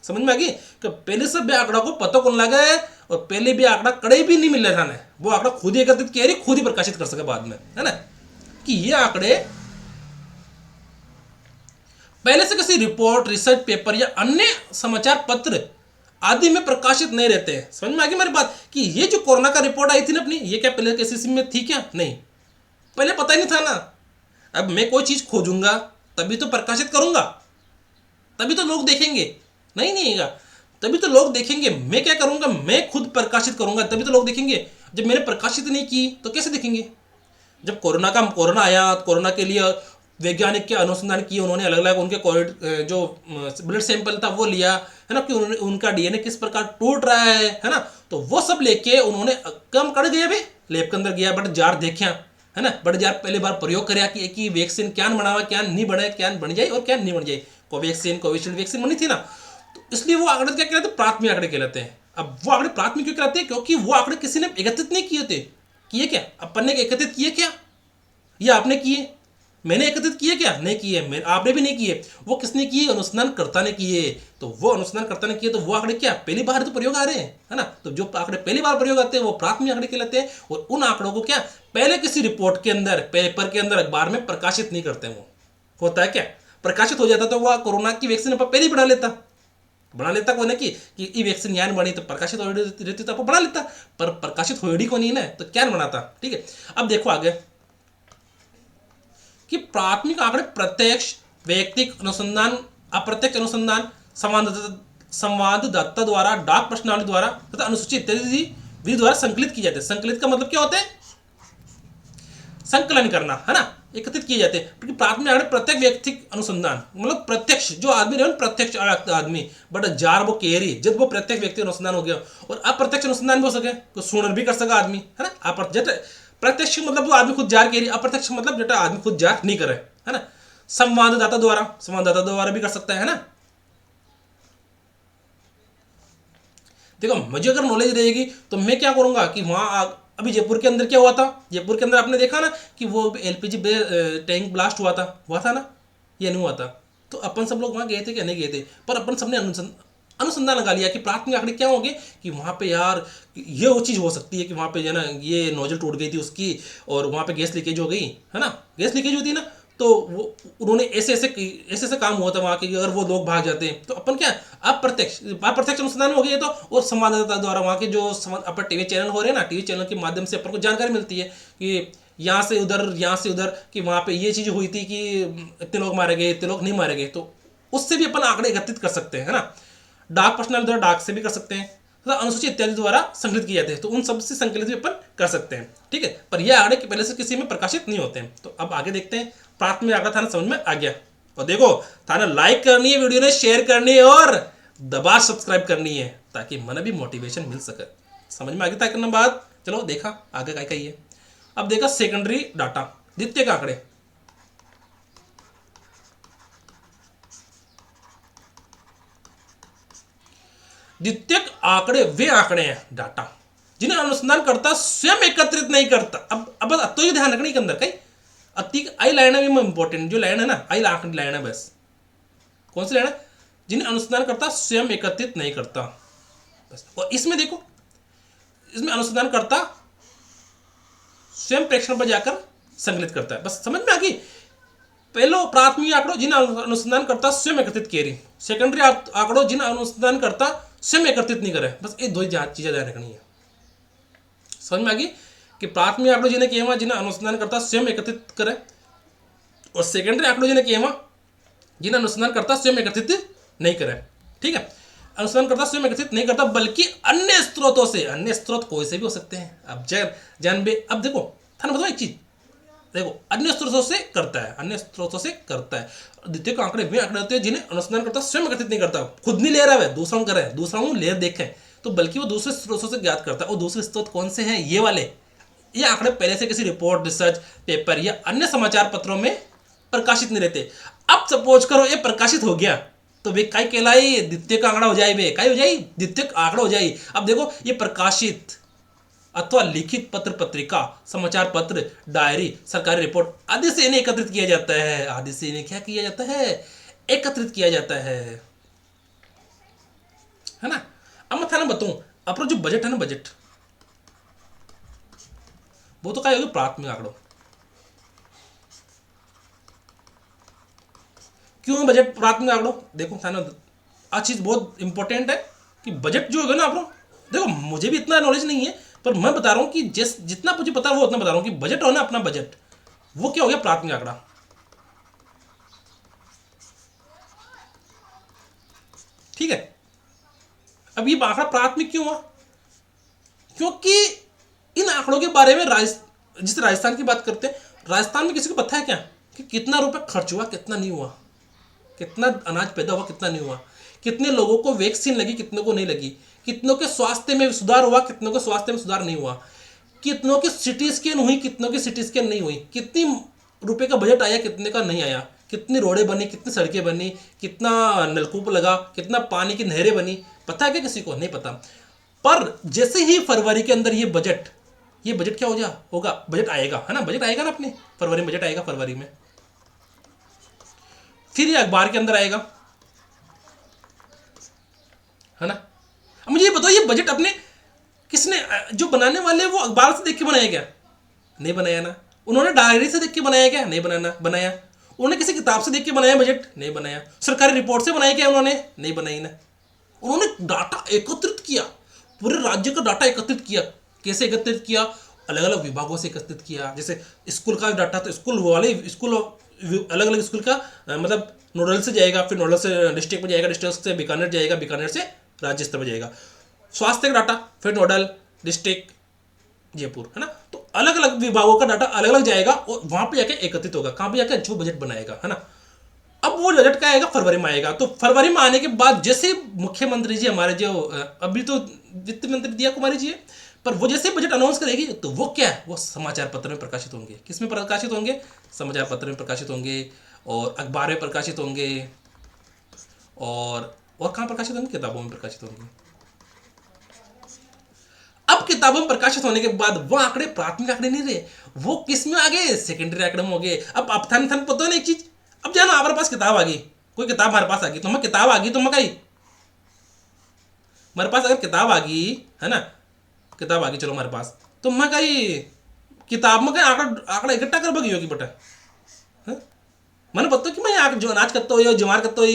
समझ में आ गई कि पहले से भी आंकड़ा को पता कौन लागे, और पहले भी आंकड़ा कड़े भी नहीं मिल रहा था, वो आंकड़ा खुद ही एकत्रित किया रही, खुद ही प्रकाशित कर सके बाद में, है ना, कि ये आंकड़े पहले से किसी रिपोर्ट, रिसर्च पेपर या अन्य समाचार पत्र आदि में प्रकाशित नहीं रहते हैं। समझ में आ गई हमारी बात कि ये जो कोरोना का रिपोर्ट आई थी ना अपनी, ये क्या पहले किसी में थी क्या, नहीं, पहले पता ही नहीं था ना। अब मैं कोई चीज खोजूंगा तभी तो प्रकाशित करूंगा, तभी तो लोग देखेंगे, नहीं है तभी तो लोग देखेंगे। मैं क्या करूंगा, मैं खुद प्रकाशित करूंगा तभी तो लोग देखेंगे। जब मैंने प्रकाशित नहीं की तो कैसे देखेंगे। जब कोरोना आया, कोरोना के लिए वैज्ञानिक के अनुसंधान किए उन्होंने, अलग अलग उनके जो ब्लड सैंपल था वो लिया, है ना, कि उनका डीएनए किस प्रकार टूट रहा है ना, तो वो सब लेके उन्होंने कम कर गया भाई, लैब के अंदर गया, बट जार देखा, है ना, बट जार पहले बार प्रयोग कराया कि एक ही वैक्सीन क्या बनावा, क्या नहीं बने, क्या बन जाए और क्या नहीं बन जाए। कोवैक्सीन, कोविशील्ड वैक्सीन बनी थी ना, तो इसलिए वो आंकड़े क्या कहलाते हैं, प्राथमिक आंकड़े कहलाते हैं। अब वो आंकड़े प्राथमिक क्यों कहलाते हैं, क्योंकि वो आंकड़े किसी ने एकत्रित नहीं किए थे। किए क्या, अपन ने एकत्रित किए क्या, ये आपने किए, मैंने एकत्रित किए क्या, नहीं किए, आपने भी नहीं किए, वो किसने किए, अनुसंधानकर्ता ने किए। तो वो अनुसंधानकर्ता ने किए तो वो आंकड़े क्या पहली बार तो प्रयोग आ रहे हैं, है ना, तो जो आंकड़े पहली बार प्रयोग आते हैं वो प्राथमिक आंकड़े कहलाते हैं। और उन आंकड़ों को क्या पहले किसी रिपोर्ट के अंदर, पेपर के अंदर, अखबार में प्रकाशित नहीं करते। वो होता है क्या, प्रकाशित हो जाता तो वह कोरोना की वैक्सीन अपन पहले ही बना लेता को ना कि ये वैक्सीन यान बनी तो प्रकाशित हो रहती तो अपन बना लेता, पर प्रकाशित होड़ी को नहीं ना, तो क्या बनाता। ठीक है, अब देखो आगे कि प्राथमिक आंकड़े प्रत्यक्ष व्यक्तिगत अनुसंधान, अप्रत्यक्ष अनुसंधान, संवाददाता द्वारा, डाक प्रश्नावली द्वारा तथा अनुसूचित इत्यादि विधि द्वारा संकलित की जाते हैं। संकलित का मतलब क्या होता है, संकलन करना, है ना, एकत्रित किए जाते हैं। क्योंकि प्राथमिक आंकड़े प्रत्येक व्यक्तिगत अनुसंधान मतलब प्रत्यक्ष जो आदमी रहे प्रत्यक्ष आदमी, बट जार वो केरी जब वो प्रत्येक व्यक्ति अनुसंधान हो गया। और अप्रत्यक्ष अनुसंधान भी हो सके तो सुनर भी कर सका आदमी, है ना। प्रत्यक्ष मतलब वो आदमी खुद जार केरी, अप्रत्यक्ष मतलब जो आदमी खुद जार नहीं करे, है ना। संवाददाता द्वारा भी कर सकता है ना। देखो मुझे अगर नॉलेज रहेगी तो मैं क्या करूंगा कि वहां अभी जयपुर के अंदर क्या हुआ था, जयपुर के अंदर आपने देखा ना कि वो एलपीजी टैंक ब्लास्ट हुआ था ना, ये नहीं हुआ था। तो अपन सब लोग वहां गए थे क्या, नहीं गए थे, पर अपन सबने अनुसंधान लगा लिया कि प्राथमिक आंकड़े क्या होंगे कि वहां पे यार ये वो चीज़ हो सकती है कि वहां पे जो है ना ये नोजल टूट गई थी उसकी, और वहां पे गैस लीकेज हो गई, है ना, गैस लीकेज होती है ना, तो वो उन्होंने ऐसे काम हुआ था वहाँ के, अगर वो लोग भाग जाते तो अपन क्या अप्रत्यक्ष अनुसंधान हो गया। तो और संवाददाता द्वारा वहाँ के जो अपन टीवी चैनल हो रहे हैं ना, टीवी चैनल के माध्यम से अपन को जानकारी मिलती है कि यहाँ से उधर कि वहाँ पे ये चीज़ हुई थी कि इतने लोग मारे गए, इतने लोग नहीं मारे गए। तो उससे भी अपन आंकड़े एकत्रित कर सकते हैं, है ना। डाक प्रश्नावली द्वारा डाक से भी कर सकते हैं, तथा अनुसूचित इत्यादि द्वारा संकलित किए जाते हैं, तो उन सबसे संकलित भी अपन कर सकते हैं। ठीक है, पर यह आंकड़े पहले से किसी में प्रकाशित नहीं होते हैं। तो अब आगे देखते हैं, प्राथमिक आंकड़ा थाना समझ में आ गया। और देखो थाना लाइक करनी है, वीडियो ने शेयर करनी है और दबा सब्सक्राइब करनी है ताकि मन भी मोटिवेशन मिल सके। समझ में आ गया था करना बात। चलो देखा आगे क्या कही है। अब देखा सेकेंडरी डाटा, द्वितीयक आंकड़े। द्वितीयक आंकड़े वे आंकड़े हैं डाटा जिन्हें अनुसंधानकर्ता स्वयं एकत्रित नहीं करता। अब तो ये ध्यान रखने के अंदर कहीं अति आई लाइन है इंपॉर्टेंट, जो लाइन है ना आई आंकड़ी लाइन है, बस कौन सी लाइन है, जिन्हें अनुसंधानकर्ता स्वयं एकत्रित नहीं करता बस। और इसमें देखो, इसमें अनुसंधानकर्ता स्वयं प्रेक्षण पर जाकर संकलित करता है, बस समझ में आ गई। पहलो प्राथमिक आंकड़ों जिन्हें अनुसंधानकर्ता स्वयं एकत्रित किए रही, सेकेंडरी आंकड़ों जिन्हें अनुसंधानकर्ता स्वयं एकत्रित नहीं करे, बस ये दो चीजें ध्यान रखनी है। समझ में आ गई कि प्राथमिक आंकड़ों जिन्हें किए हुआ जिन्हें अनुसंधानकर्ता स्वयं एकत्रित करे, और सेकेंडरी आंकड़ों जिन्हें किए हुआ जिन्हें अनुसंधानकर्ता स्वयं एकत्रित नहीं करे। ठीक है, अनुसंधानकर्ता स्वयं एकत्रित नहीं करता बल्कि अन्य स्रोतों से, अन्य स्रोत कोई से भी हो सकते हैं। अब जानबे अब देखो था ना, बताओ एक चीज देखो, अन्य स्रोतों से करता है, अन्य स्रोतों से करता है। द्वितीय आंकड़े वे आंकड़े होते हैं जिन्हें अनुसंधानकर्ता स्वयं एकत्रित नहीं करता, खुद नहीं ले रहा है, दूसरों करे, दूसरों ले देखें, तो बल्कि वो दूसरे स्रोतों से ज्ञात करता है। और दूसरे स्रोत कौन से हैं, ये वाले, ये आंकड़े पहले से किसी रिपोर्ट, रिसर्च पेपर या अन्य समाचार पत्रों में प्रकाशित नहीं रहते। अब सपोज करो ये प्रकाशित हो गया तो वे काय कहलाई, द्वितीय आंकड़ा हो जाए, वे काय हो जाए, द्वितीय आंकड़ा हो जाए। अब देखो ये प्रकाशित अथवा लिखित पत्र पत्रिका, समाचार पत्र, डायरी, सरकारी रिपोर्ट आदि से इन्हें एकत्रित किया जाता है। आदि से इन्हें क्या किया जाता है? एकत्रित किया जाता है ना। अब मैं थाने बताऊं, अपना जो बजट है ना, बजट वो तो क्या होगा? प्राथमिक आंकड़ों। क्यों बजट प्राथमिक आंकड़ों? देखो थाना आज चीज बहुत इंपॉर्टेंट है कि बजट जो होगा ना आप लोग, देखो मुझे भी इतना नॉलेज नहीं है, पर मैं बता रहा हूं कि जितना मुझे पता है वो उतना बता रहा हूं कि बजट हो ना, अपना बजट, वो क्या हो गया? प्राथमिक आंकड़ा। ठीक है। अब ये आंकड़ा प्राथमिक क्यों हुआ? क्योंकि इन आंकड़ों के बारे में जिस राजस्थान की बात करते हैं, राजस्थान में किसी को पता है क्या कि कितना रुपए खर्च हुआ, कितना नहीं हुआ, कितना अनाज पैदा हुआ, कितना नहीं हुआ, कितने लोगों को वैक्सीन लगी, कितनों को नहीं लगी, कितनों के स्वास्थ्य में सुधार हुआ, कितनों के स्वास्थ्य में सुधार नहीं हुआ, कितनों की सिटी स्कैन हुई, कितनों की सिटी स्कैन नहीं हुई, कितनी रुपए का बजट आया, कितने का नहीं आया, कितनी रोडें बनी, कितनी सड़कें बनी, कितना नलकूप लगा, कितना पानी की नहरें बनी, पता है क्या? किसी को नहीं पता। पर जैसे ही फरवरी के अंदर ये बजट क्या होगा? बजट आएगा, है ना, बजट आएगा ना अपने फरवरी में, बजट आएगा फरवरी में, फिर ये अखबार के अंदर आएगा, है ना। अब मुझे ये बताओ, ये बजट अपने किसने, जो बनाने वाले वो अखबार से देख के बनाया क्या? नहीं बनाया ना। उन्होंने डायरी से देख के बनाया क्या? नहीं बनाया। उन्होंने किसी किताब से देख के बनाया बजट? नहीं बनाया। सरकारी रिपोर्ट से बनाया क्या उन्होंने? नहीं बनाई ना। उन्होंने डाटा एकत्रित किया, पूरे राज्य का डाटा एकत्रित किया। कैसे एकत्रित किया? अलग अलग विभागों से एकत्रित किया। जैसे स्कूल का डाटा, तो स्कूल अलग अलग स्कूल का मतलब नोडल से जाएगा, फिर नोडल से डिस्ट्रिक्ट में जाएगा, डिस्ट्रिक्ट से बीकानेर जाएगा, बीकानेर से राज्य स्तर पर जाएगा। स्वास्थ्य का डाटा फिर नोडल, डिस्ट्रिक्ट, जयपुर, है ना। तो अलग अलग विभागों का डाटा अलग अलग जाएगा और वहां पे जाके एकत्रित होगा। कहां पे जाकर? जो बजट बनाएगा, है ना। अब वो बजट का आएगा फरवरी में आएगा। तो फरवरी में आने के बाद जैसे मुख्यमंत्री जी हमारे, जो अभी तो वित्त मंत्री दिया कुमारी जी है, पर वो जैसे बजट अनाउंस करेगी तो वो क्या है? वो समाचार पत्र में प्रकाशित होंगे। किस में प्रकाशित होंगे? समाचार पत्र में प्रकाशित होंगे, और अखबार में प्रकाशित होंगे, और कहाँ प्रकाशित होंगे? किताबों में प्रकाशित होंगे। अब किताबों में प्रकाशित होने के बाद वो आंकड़े प्राथमिक आंकड़े नहीं रहे, वो किस में आ गए? सेकेंडरी आंकड़े में हो गए। अब थन पता नहीं एक चीज, अब जाना हमारे पास किताब आ गई, कोई किताब हमारे पास आ गई, तो मैं किताब आ गई तो मैं कही हमारे पास अगर किताब आ गई, है ना, किताब आ गई, चलो हमारे पास, तो मैं कही किताब में कहीं आंकड़ा इकट्ठा कर बगी होगी बेटा, मैंने पता कि मैं जो अनाज करता हो, जमार करता हो,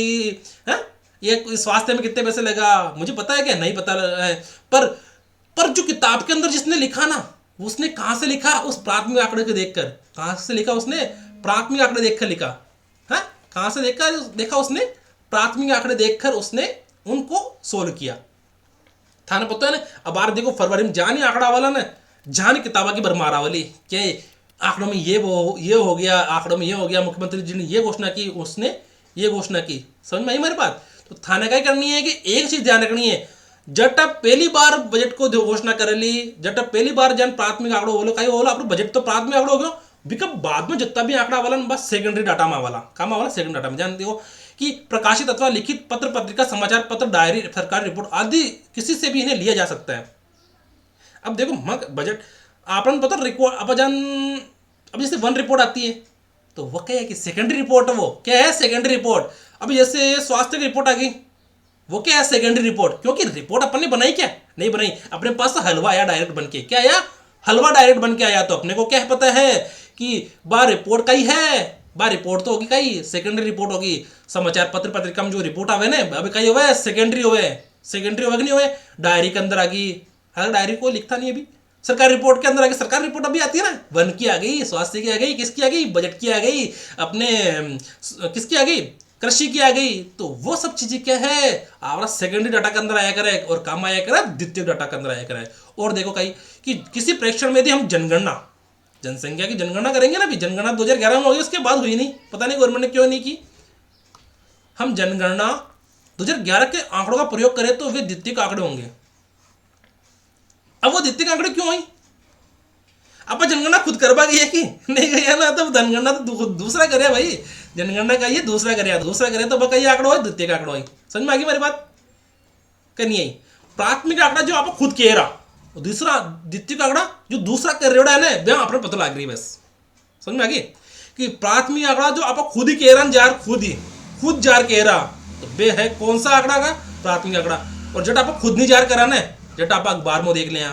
ये स्वास्थ्य में कितने पैसे लगा, मुझे पता है क्या? नहीं पता है। पर जो किताब के अंदर जिसने लिखा ना, उसने कहां से लिखा? उस प्राथमिक आंकड़े को देखकर। कहां से लिखा उसने? प्राथमिक आंकड़े देखकर लिखा। है, कहां से देखा उसने? प्राथमिक आंकड़े देखकर उसने उनको सोल्व किया। था ना, पता है ना। अब बार देखो फरवरी में जानी आंकड़ा वाला ना, जानी किताबा की बरमारा वाली क्या आंकड़ों में ये हो गया, आंकड़ों में ये हो गया, मुख्यमंत्री जी ने ये घोषणा की, उसने ये घोषणा की। समझ में आई मेरी बात? तो थाने का ही करनी है कि एक चीज ध्यान रखनी है, जट पहली बार बजट को घोषणा कर ली, जट पहली बार जन प्राथमिक आंकड़ो बोलो, कहीं बोलो आप बजट तो प्राथमिक आंकड़ो हो गयो, बिकॉज बाद में जितना भी आंकड़ा वाला बस सेकेंडरी डाटा में वाला काम वाला, सेकेंडरी डाटा में जानते हो कि प्रकाशित अथवा लिखित पत्र पत्रिका, समाचार पत्र, डायरी, सरकारी रिपोर्ट आदि किसी से भी इन्हें लिया जा सकता है। अब देखो बजट आपन पता रिकॉर्ड अब जैसे वन रिपोर्ट आती है तो वो क्या है कि सेकेंडरी रिपोर्ट है, वो क्या है? Secondary report. अब जैसे स्वास्थ्य की रिपोर्ट आ गई, वो क्या है? Secondary report. क्योंकि रिपोर्ट अपन ने बनाई क्या? नहीं बनाई, अपने पास हलवा आया डायरेक्ट बन के। क्या आया? हलवा डायरेक्ट बन के आया। तो अपने को क्या पता है कि बार रिपोर्ट का ही है, बार रिपोर्ट तो होगी कहीं सेकेंडरी रिपोर्ट होगी। समाचार पत्र पत्रिका में जो रिपोर्ट आवे ना, अभी कहीं हुआ है सेकेंडरी हुए, सेकेंडरी हुआ कि नहीं हुए? डायरी के अंदर आ गई, हर डायरी को लिखता नहीं अभी। सरकारी रिपोर्ट के अंदर आ गई, सरकारी रिपोर्ट अभी आती है ना, वन की आ गई, स्वास्थ्य की आ गई, किसकी आ गई? बजट की आ गई, अपने किसकी आ गई? कृषि की आ गई। तो वो सब चीजें क्या है? आपका सेकेंडरी डाटा के अंदर आया करे और काम आया करे द्वितीय डाटा के अंदर आया करे। और देखो कहीं कि किसी प्रेक्षण में यदि हम जनगणना, जनसंख्या की जनगणना करेंगे ना, भी जनगणना 2011 में होगी, उसके बाद हुई नहीं, पता नहीं गवर्नमेंट ने क्यों नहीं की। हम जनगणना 2011 के आंकड़ों का प्रयोग करें तो वे द्वितीय आंकड़े होंगे। अब वो द्वितीय आंकड़े क्यों आई? अब जनगणना खुद करवा गई है कि नहीं गई है ना, तो जनगणना तो दूसरा करे भाई, जनगणना का ये दूसरा करे तो बकई आंकड़ो है, द्वितीय आंकड़ो है। समझ में आ गई मेरी बात? करनी आई प्राथमिक आंकड़ा जो आप खुद कह रहा, और दूसरा द्वितीय आंकड़ा जो दूसरा करेड़ा है ना वे आपने पता लग रही बस समझ में आ गई कि प्राथमिक आंकड़ा जो आप खुद ही कह रहा जार खुद जार कह रहा तो वे है कौन सा आंकड़ा का प्राथमिक आंकड़ा। और जब आप खुद नहीं जार करा ना जब आप अखबार में देख लिया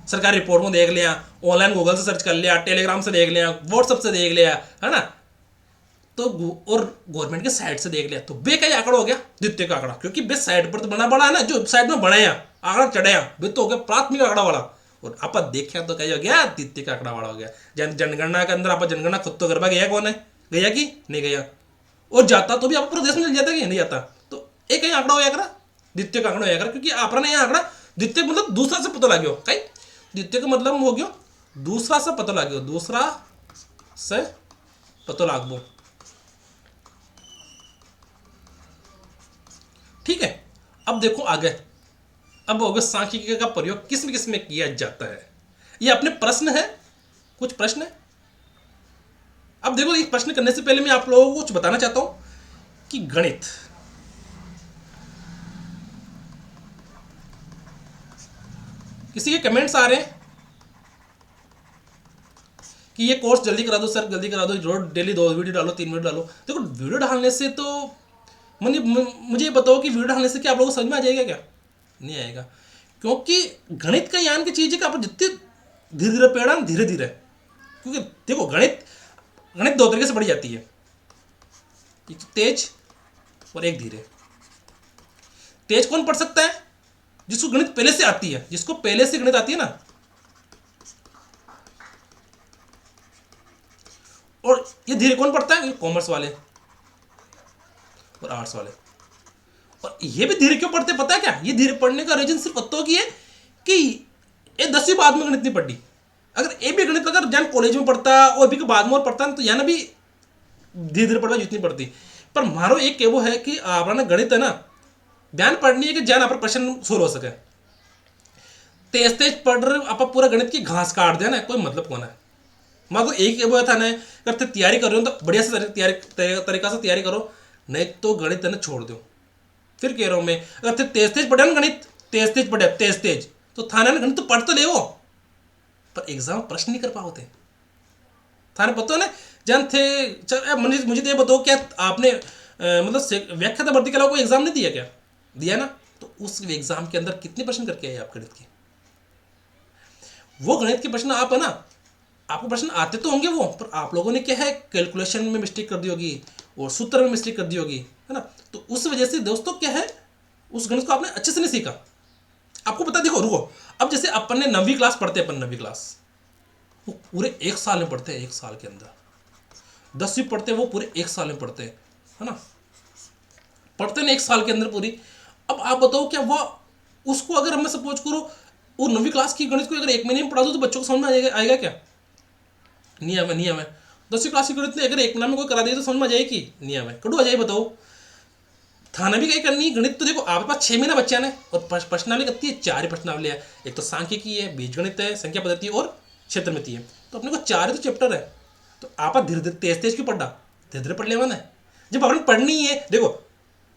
सरकारी रिपोर्ट में देख लिया ऑनलाइन गूगल से सर्च कर लिया टेलीग्राम से देख लिया व्हाट्सएप से देख लिया है ना तो और गवर्नमेंट के साइड से देख लिया तो बे का आंकड़ा हो गया द्वितीय का आंकड़ा क्योंकि बे साइड पर तो बना बड़ा है ना जो साइड में बड़ा आंकड़ा चढ़ाया बे तो हो गया प्राथमिक आंकड़ा वाला। और आप देखा तो क्या हो गया द्वितीय का आंकड़ा वाला हो गया। जनगणना के अंदर आप जनगणना खुद तो गरबा गया कौन है गया कि नहीं गया और जाता तो भी आप पूरे देश में चल जाता कि नहीं जाता। तो एक ही आंकड़ा हो जाएगा द्वितीय का आंकड़ा हो जाएगा क्योंकि आपने यह आंकड़ा द्वितीय मतलब दूसरा से पता लगे कहीं द्वितीय का मतलब हो गया दूसरा से पता लगे दूसरा से पता लागबो ठीक है। अब देखो आगे अब हो गया सांख्यिकी का प्रयोग किस किस में किया जाता है ये अपने प्रश्न है कुछ प्रश्न है। अब देखो इस प्रश्न करने से पहले मैं आप लोगों को कुछ बताना चाहता हूं कि गणित किसी के कमेंट्स आ रहे हैं कि ये कोर्स जल्दी करा दो सर जल्दी करा दो रोज डेली 2 वीडियो डालो 3 वीडियो डालो। देखो वीडियो डालने से तो मुझे ये बताओ कि वीडियो डालने से क्या आप लोगों को समझ में आ जाएगा क्या नहीं आएगा क्योंकि गणित का यान की चीज है कि आप जितने धीरे धीरे पेड़ा धीरे धीरे क्योंकि देखो गणित 2 तरीके से पढ़ी जाती है एक तेज और एक धीरे। तेज कौन पढ़ सकता है जिसको गणित पहले से आती है जिसको पहले से गणित आती है ना और ये धीरे कौन पढ़ता है ये कॉमर्स वाले और आर्ट्स वाले। और ये भी धीरे क्यों पढ़ते पता है क्या ये धीरे पढ़ने का रीजन सिर्फ पत्तों की है कि ये 10वीं बाद में गणित नहीं पढ़ी। अगर ये भी गणित अगर जान कॉलेज में पढ़ता और भी बाद में और पढ़ता तो यहाँ ना भी धीरे धीरे पढ़वा जितनी पढ़ती। पर मारो एक वो है कि आपने गणित है ना ध्यान पढ़नी है कि जान आप प्रश्न सोल्व हो सके। तेज तेज पढ़ रहे आप पूरा गणित की घास काट देना कोई मतलब कौन है। मारो एक वो था ना अगर तैयारी कर रहे हो तो बढ़िया से तरीका से तैयारी करो नहीं तो गणित है ना छोड़ दो। फिर कह रहा हूं मैं अगर तेज तेज पढ़े ना गणित तेज पढ़े तेज तो थाना ना गणित तो पढ़ तो ले वो पर एग्जाम प्रश्न नहीं कर पाओ थे थाने पता ना जान थे मुझे तो ये बताओ क्या आपने मतलब व्याख्याता भर्ती कला को एग्जाम नहीं दिया क्या दिया ना तो उस एग्जाम के अंदर कितने प्रश्न करके आए आप गणित के वो गणित के प्रश्न आप है ना आपको प्रश्न आते तो होंगे वो पर आप लोगों ने क्या है कैलकुलेशन में मिस्टेक कर दी होगी और सूत्र में मिस्टेक कर दी होगी है ना। तो उस वजह से दोस्तों क्या है उस गणित को आपने अच्छे से नहीं सीखा। आपको पता देखो रुको अब जैसे अपन ने 9वीं क्लास पढ़ते अपन 9वीं क्लास वो पूरे 1 साल में पढ़ते हैं 1 साल के अंदर 10वीं पढ़ते वो पूरे 1 साल में पढ़ते हैं है ना पढ़ते ना 1 साल के अंदर पूरी। अब आप बताओ क्या वह उसको अगर मैं सपोज करो वो 9वीं क्लास की गणित को अगर 1 महीने में पढ़ा दो तो बच्चों को समझ में आएगा क्या नहीं हमें 10वीं क्लास की गणित अगर 1 महीना में कोई करा दे तो समझ में आ जाएगी नहीं हमें कटू आ जाए बताओ। थाना भी कहीं करनी है गणित तो देखो आपके पास 6 महीना बच्चा है और प्रश्नावली कितनी है 4 ही प्रश्नावली है। एक तो सांख्यिकी है बीजगणित है संख्या पद्धति और क्षेत्रमिति है तो अपने को 4 ही तो चैप्टर है। तो आप धीरे धीरे तेज क्यों पढ़ा धीरे धीरे पढ़ लेवा ना जब आपने पढ़नी है देखो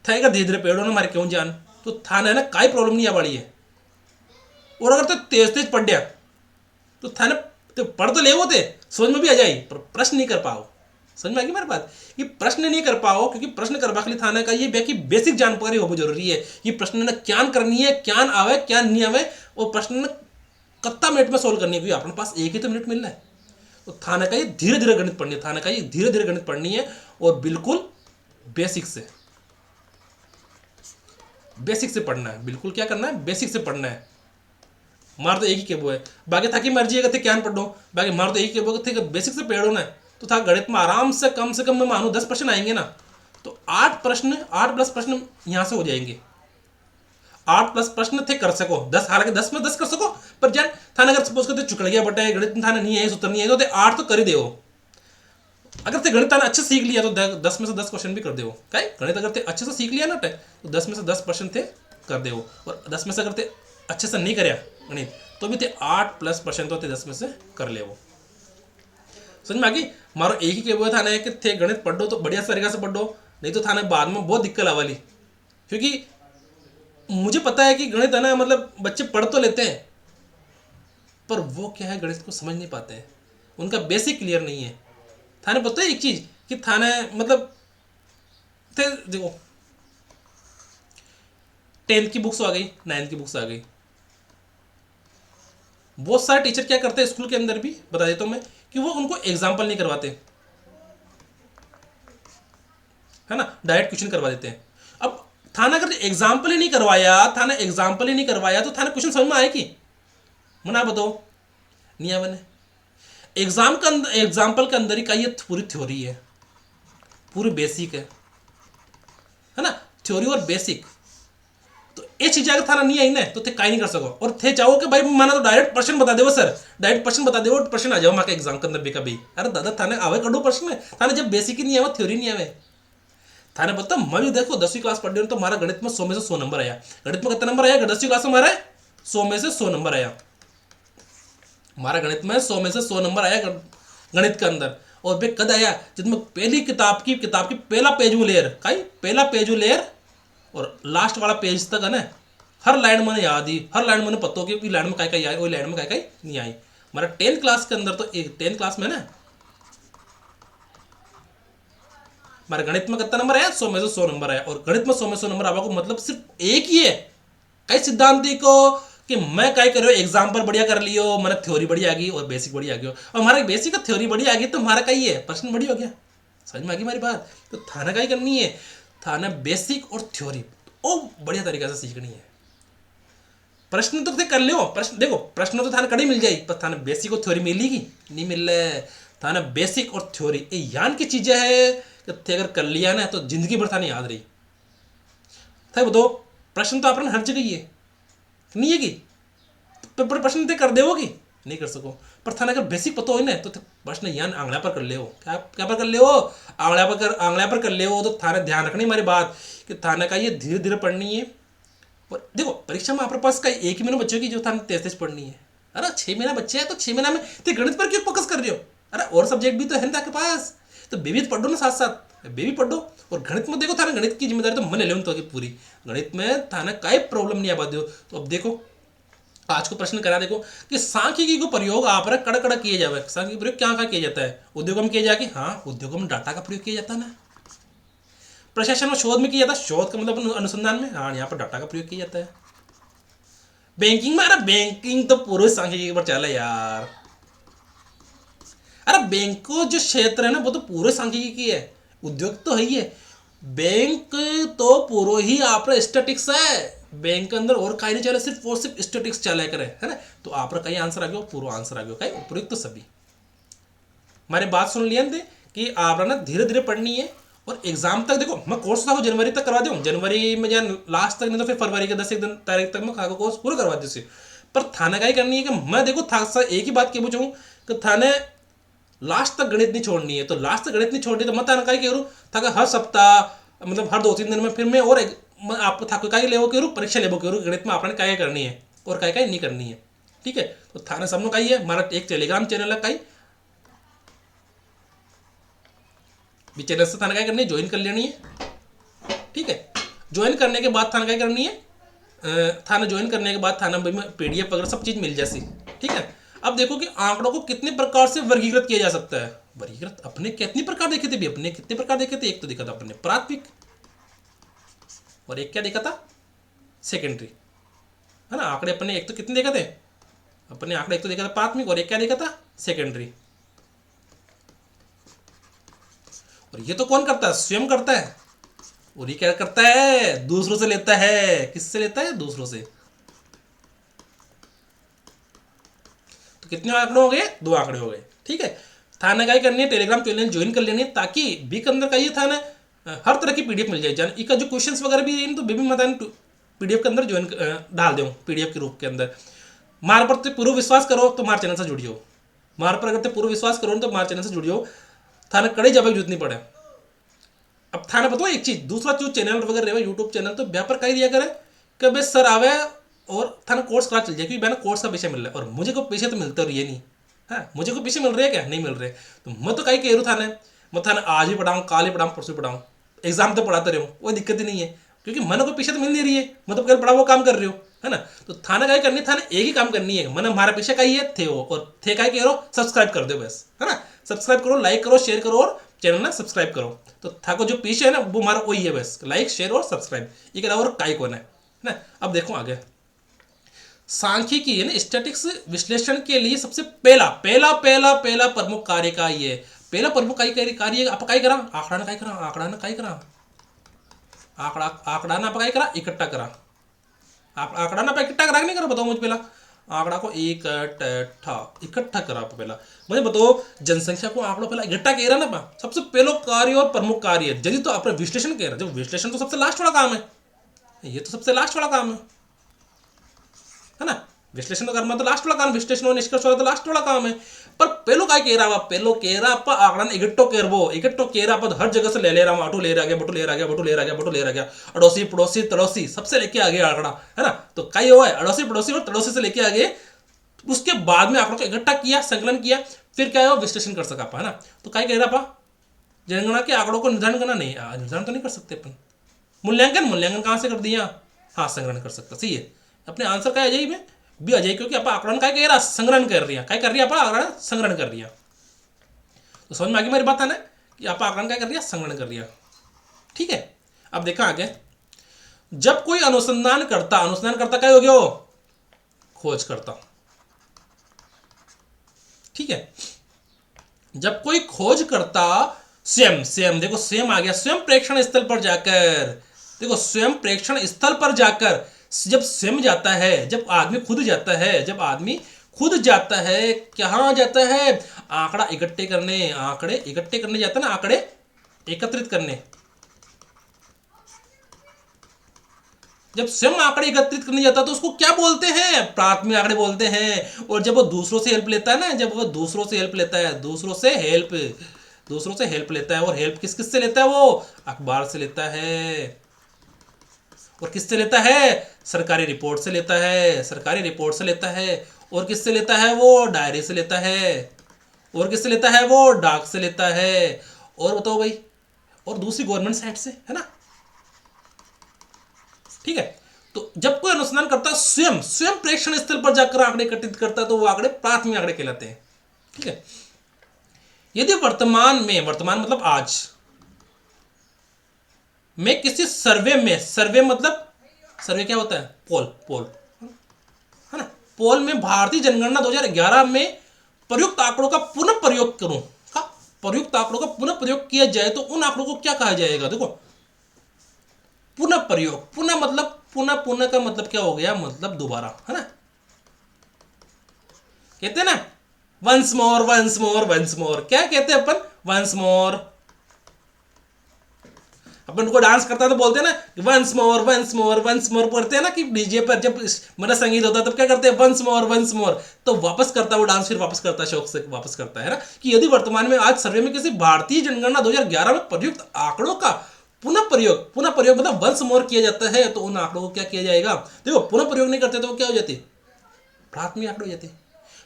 था धीरे धीरे पेड़ो ना हमारे क्यों जान तो थाना है ना कोई प्रॉब्लम नहीं आ पड़ी है। और अगर तो तेज पढ़ दिया तो थाना तो पढ़ तो ले वो थे समझ में भी आ जाए पर प्रश्न नहीं कर पाओ। समझ में आ गई मेरी बात ये प्रश्न नहीं कर पाओ क्योंकि प्रश्न करवा के लिए थाना का ये कि बेसिक जानकारी हो जरूरी है ये प्रश्न ने क्या करनी है क्या आवे क्या नहीं आवे और प्रश्न कितना मिनट में सोल्व करनी है क्योंकि अपने पास 1 ही तो मिनट मिल रहा है। तो थाना का ये धीरे धीरे गणित पढ़नी है थाना का ये धीरे धीरे गणित पढ़नी है और बिल्कुल बेसिक से पढ़ना है बिल्कुल क्या करना है बेसिक से पढ़ना है। मार तो एक ही केबो है बाकी था कि मर्जी है क्या पढ़ो बाकी मार तो एक ही केबो थे बेसिक से पेड़ो ना तो था गणित में आराम से कम मैं मानू 10 प्रश्न आएंगे ना तो 8 प्लस प्रश्न यहां से हो जाएंगे 8 प्लस प्रश्न थे कर सको 10 हालांकि 10 में 10 कर सको पर जान थाना अगर सपोज करते चुकड़ गया बटा गणित में थाना नहीं है सूत्र नहीं है तो 8 तो कर ही दे अगर ते गणित अच्छे सीख लिया तो 10 में से 10 क्वेश्चन भी कर दे गणित अगर ते अच्छे से सीख लिया ना तो 10 में से 10 प्रश्न थे कर दे और 10 में से अगर ते अच्छे से नहीं कराया गणित तो भी थे 8 प्लस प्रश्न तो थे 10 में से कर ले समझ में आ गई। मारो एक ही के वो था ना कि थे गणित पढ़ो तो बढ़िया तरीका से पढ़ो नहीं तो थाने बाद में बहुत दिक्कत आवाली क्योंकि मुझे पता है कि गणित है ना मतलब बच्चे पढ़ तो लेते हैं पर वो क्या है, गणित को समझ नहीं पाते हैं, उनका बेसिक क्लियर नहीं है। थाने पता है एक चीज़ कि थाने मतलब थे, देखो 10th की बुक्स आ गई, 9th की बुक्स आ गई, बहुत सारे टीचर क्या करते हैं स्कूल के अंदर भी, बता देता हूँ मैं, कि वो उनको एग्जाम्पल नहीं करवाते, है ना, डायरेक्ट क्वेश्चन करवा देते हैं। अब थाना अगर एग्जाम्पल ही नहीं करवाया, थाना एग्जाम्पल ही नहीं करवाया तो थाना क्वेश्चन समझ में आए कि मना बताओ, नहीं आया मैंने। एग्जाम का एग्जाम्पल के अंदर ही का ये पूरी थ्योरी है, पूरी बेसिक है ना, थ्योरी और बेसिक। तो ये चीज़ अगर थाना नहीं आई ना तो थे काई नहीं कर सको, और थे चाहो कि भाई माना तो डायरेक्ट प्रश्न बता दो सर, डायरेक्ट प्रश्न बता दो, प्रश्न आ जाओ माँ के एग्जाम के अंदर भी कभी। अरे दादा थाने आवे करो प्रश्न, थाने जब बेसिक ही नहीं आवा, थ्योरी नहीं आवे। थाने पता मैं भी देखो 10वीं क्लास पढ़ रही हूँ तो हमारा गणित में 100 में से 100 नंबर आया। गणित में कितना नंबर आया 10वीं क्लास में हमारा? 100 में से 100 नंबर आया हमारा गणित में, 100 में से 100 नंबर आया गणित के अंदर। और वे कद आया जिसमें पहली किताब की पहला पेज लेयर का पहला पेज लेयर और लास्ट वाला पेज तक है ना, हर लाइन मैंने याद ही, हर लाइन मैंने पता हो कि लाइन में काय आई, वही लाइन में काय नहीं आई। हमारा 10th क्लास के अंदर तो एक 10th क्लास में ना हमारे गणित में कितना नंबर आया 100 में से 100 नंबर आया। और गणित में 100 में 100 नंबर आवा को मतलब सिर्फ एक ही है, कई सिद्धांति को कि मैं काय करो एग्जाम्पल बढ़िया कर लियो, मैंने थ्योरी बढ़िया आ गई और बेसिक बढ़िया आ गई। और हमारा बेसिक का थ्योरी बढ़िया आ गई तो हमारा कई है प्रश्न बढ़िया हो गया। समझ में आ गई हमारी बात? तो थाना का ही करनी है, थाना बेसिक और थ्योरी ओ बढ़िया तरीके से सीखनी है। प्रश्न तो कर लो, प्रश्न देखो प्रश्न तो थाने कड़ी मिल जाएगी, पर थाने बेसिक और थ्योरी मिलेगी नहीं मिल रहा। थाने बेसिक और थ्योरी ये यान की चीजें है कि थे अगर कर लिया ना तो जिंदगी भर थाने याद रही था। वो दो प्रश्न तो आपने हर जगह ही है, नहीं है कि तो प्रश्न ते कर देवो कि नहीं कर सको, पर थाने अगर बेसिक पता हो ना तो प्रश्न यान आंगड़ा पर कर ले, क्या क्या पर कर ले, आंगड़ा पर कर ले। तो थाने ध्यान रखनी हमारी बात कि थाने का ये धीरे धीरे पढ़नी है। और देखो परीक्षा में आपके पास का एक ही महीना बच्चों की जो था तेज तेज पढ़नी है। अरे 6 महीना बच्चे हैं तो 6 महीना में तो गणित पर क्यों फोकस कर रहे हो? अरे और सब्जेक्ट भी तो है ना आपके पास, तो बेबी पढ़ो ना, साथ साथ बेबी पढ़ो। और गणित में देखो थाना गणित की जिम्मेदारी तो मैंने ले तो पूरी गणित में थाना कोई प्रॉब्लम नहीं आ दो। तो अब देखो आज को प्रश्न करा देखो कि सांख्यिकी को प्रयोग आप कड़ कड़ किए जाए। सांख्यिकी प्रयोग क्या क्या किया जाता है? उद्योगों में किया जाए कि हाँ उद्योगों में डाटा का प्रयोग किया जाता है ना। प्रशासन में शोध में किया जाता है, शोध का मतलब अनुसंधान में, हाँ यहाँ पर डाटा का प्रयोग किया जाता है। बैंकिंग में, अरे बैंकिंग तो पूरे सांख्यिकी पर चला यार। अरे बैंक को जो क्षेत्र है ना वो तो पूरे सांख्यिकी है, उद्योग तो है ही है। बैंक तो पूरा ही आप स्टेटिक्स है, बैंक के अंदर और कहीं नहीं चले, सिर्फ और सिर्फ स्टेटिक्स चला करे, है ना। तो आप कहीं आंसर आ गया, पूरा आंसर आ गया, कहीं उपयुक्त तो सभी हमारे बात सुन लिया थे कि आप ना धीरे धीरे पढ़नी है। और एग्जाम तक देखो मैं कोर्स था जनवरी तक करवा दूँ, जनवरी में या लास्ट तक नहीं तो फिर फरवरी के 10 तारीख तक मैं खाको कोर्स पूरा करवा दूँ। पर थाने का ही करनी है कि मैं देखो था एक ही बात के पूछूँ कि थाने लास्ट तक गणित नहीं छोड़नी है। तो लास्ट तक गणित नहीं छोड़नी तो मैं थाना का ही करूँ था हर सप्ताह मतलब हर 2-3 दिन में फिर मैं और आप था का लेवो करूँ, परीक्षा लेवो करूँ गणित में आपने क्या करनी है और क्या नहीं करनी है। ठीक है, तो थाना सब लोग का ही है। हमारा एक टेलीग्राम चैनल है, कहीं भी चैनल से थाना क्या करनी है, ज्वाइन कर लेनी है। ठीक है, ज्वाइन करने के बाद थाना क्या करनी है, थाना ज्वाइन करने के बाद थाना में PDF वगैरह सब चीज़ मिल जाती। ठीक है, अब देखो कि आंकड़ों को कितने प्रकार से वर्गीकृत किया जा सकता है। वर्गीकृत अपने कितने प्रकार देखे थे भी, अपने कितने प्रकार देखे थे? एक तो देखा था अपने प्राथमिक और एक क्या देखा था सेकेंडरी, है ना। आंकड़े अपने एक तो कितने देखा थे अपने आंकड़े, एक तो देखा था प्राथमिक और एक क्या देखा था सेकेंडरी। और ये तो कौन करता है? स्वयं करता है। और ये क्या करता है? दूसरों से लेता है। किससे लेता है? दूसरों से। तो कितने आंकड़े हो गए? 2 आंकड़े हो गए। ठीक है, थाना क्या करनी है, टेलीग्राम चैनल ज्वाइन कर लेनी है ताकि बी के अंदर का ये था ना हर तरह की PDF मिल जाए। जान इसका जो क्वेश्चंस वगैरह भी है तो बेबी मतान PDF के अंदर ज्वाइन डाल दूँ PDF के रूप के अंदर। मार पर तो पूरा विश्वास करो तो मार चैनल से जुड़ियो, मार पर अगर पूरा विश्वास करो तो मार चैनल से जुड़ियो, थाना कड़े जब जरूरत नहीं पड़े। अब थाना बताओ एक चीज, दूसरा जो चैनल वगैरह रहे यूट्यूब चैनल तो व्यापार कर दिया करे कि भाई सर आवे और थाना कोर्स करा चल जाए क्योंकि मैंने कोर्स का पैसे मिल रहा है और मुझे को पैसे तो मिलते और ये नहीं है, मुझे को पैसे मिल रहे हैं क्या? नहीं मिल रहे। तो मैं तो कहीं कह रू थाने मैं थाना आज ही पढ़ाऊँ, कल ही पढ़ाऊँ, परसों पढ़ाऊँ, एग्जाम तो पढ़ाते रहूँ, कोई दिक्कत ही नहीं है क्योंकि मैंने को पैसे तो मिल नहीं रही है, मैं तो कल पढ़ा वो काम कर रही हूँ। है ना। तो थाना काय करनी, थाने एक ही काम करनी है, मैंने हमारा पीछे का ही है थे वो, और थे काय कह रहे हो, सब्सक्राइब कर दो बस, है ना। सब्सक्राइब करो, लाइक करो, शेयर करो और चैनल ना सब्सक्राइब करो। तो था को जो पीछे है ना वो हमारा वही है बस, लाइक शेयर और सब्सक्राइब, ये कह और काय कौन है ना। अब देखो आगे, सांख्यिकी यानी स्टैटिक्स विश्लेषण के लिए सबसे पहला पहला पहला पहला प्रमुख कार्य का ये पहला प्रमुख कार्य आप काय करा, आंकड़ा ना काय करा, आंकड़ा ना काय करा, आंकड़ा ना आप काय करा, इकट्ठा करा। आप आंकड़ा ना इकट्ठा करा नहीं करा, बताओ मुझे पहला। आंकड़ा को इकट्ठा इकट्ठा करा पहला, मुझे बताओ जनसंख्या को आंकड़ों पहला इकट्ठा कह रहा ना पा, सबसे पहला कार्य और प्रमुख कार्य यदि तो अपना विश्लेषण कह रहा, जो विश्लेषण तो सबसे लास्ट वाला काम है, ये तो सबसे लास्ट वाला काम है ना। विश्लेषण तो करना तो लास्ट वाला काम, विश्लेषण और निष्कर्ष वाला तो लास्ट वाला काम है। पर पहलो काय कह रहा, पहलो कह रहा आप आंकड़ा इकट्ठो करबो, इकट्ठो कह रहा आप हर जगह से ले रहा हूं, आटो ले रहा गया, बटू ले रहा गया, बटू ले रहा गया, बटू ले रहा गया, अड़ोसी पड़ोसी तड़ोसी सबसे लेके आ गया आंकड़ा, है ना। तो काय हुआ है, अड़ोसी पड़ोसी और तड़ोसी से लेके आ गए, उसके बाद में आंकड़ों को इकट्ठा किया, संकलन किया, फिर क्या है विश्लेषण कर सका, है ना। तो काय कह रहा पा, जनगणना के आंकड़ों को निर्धारण करना नहीं, निर्धारण तो नहीं कर सकते अपन, मूल्यांकन, मूल्यांकन कहां से कर दिया, हाँ संग्रहण कर सकता, सही है। अपने आंसर का अजय में भी अजय, क्योंकि आप आंकड़न काय कह रहा, संग्रहण कर रही है, काय कर रही है आप आंकड़न संग्रहण कर रही है। तो समझ में आगे मेरी बात है ना, कि आप आंकड़न काय कर रही है, संग्रहण कर रही है, ठीक है। अब देखा आगे, जब कोई अनुसंधान करता क्या हो गया, खोज करता, ठीक है। जब कोई खोज करता, स्वयं स्वयं देखो स्वयं आ गया, स्वयं प्रेक्षण स्थल पर जाकर, देखो स्वयं प्रेक्षण स्थल पर जाकर, जब स्वयं जाता है, जब आदमी खुद जाता है, जब आदमी खुद जाता है, कहां जाता है, आंकड़ा इकट्ठे करने, आंकड़े इकट्ठे करने जाता है ना, आंकड़े एकत्रित करने, जब स्वयं आंकड़े एकत्रित करने जाता है तो उसको क्या बोलते हैं, प्राथमिक आंकड़े बोलते हैं। और जब वो दूसरों से हेल्प लेता है ना, जब वो दूसरों से हेल्प लेता है, दूसरों से हेल्प लेता है, और हेल्प किस किस से लेता है, वो अखबार से लेता है, और किससे लेता है, सरकारी रिपोर्ट से लेता है, सरकारी रिपोर्ट से लेता है, और किससे लेता है, वो डायरी से लेता है, और किससे लेता है, वो डाक से लेता है, और बताओ भाई, और दूसरी गवर्नमेंट साइट से, है ना, ठीक है। तो जब कोई अनुसंधान करता है, स्वयं स्वयं प्रेक्षण स्थल पर जाकर आंकड़े एकत्रित करता है, तो वो आंकड़े प्राथमिक आंकड़े कहलाते हैं, ठीक है। यदि वर्तमान मतलब आज में किसी सर्वे में, सर्वे मतलब सर्वे क्या होता है, पोल, है ना, पोल में भारतीय जनगणना 2011 में प्रयुक्त आंकड़ों का पुनः प्रयोग करूं, प्रयुक्त आंकड़ों का पुनः प्रयोग किया जाए तो उन आंकड़ों को क्या कहा जाएगा, देखो पुनः प्रयोग, पुनः मतलब पुनः का मतलब क्या हो गया, मतलब दोबारा, है ना, कहते हैं ना once more once more once more, क्या कहते हैं अपन, वंस मोर। अपन उनको डांस करता है तो बोलते हैं ना once more once more once more, पढ़ते हैं ना कि डीजे पर जब मेरा संगीत होता है तब क्या करते हैं, वंस मोर, तो वापस करता है वो डांस, फिर वापस करता है, शौक से वापस करता है ना। कि यदि वर्तमान में आज सर्वे में किसी भारतीय जनगणना 2011 में प्रयुक्त आंकड़ों का पुनः प्रयोग मतलब वंस मोर किया जाता है, तो उन आंकड़ों को क्या किया जाएगा, देखो पुनः प्रयोग नहीं करते तो वो क्या हो जाती, प्राथमिक आंकड़े हो जाते।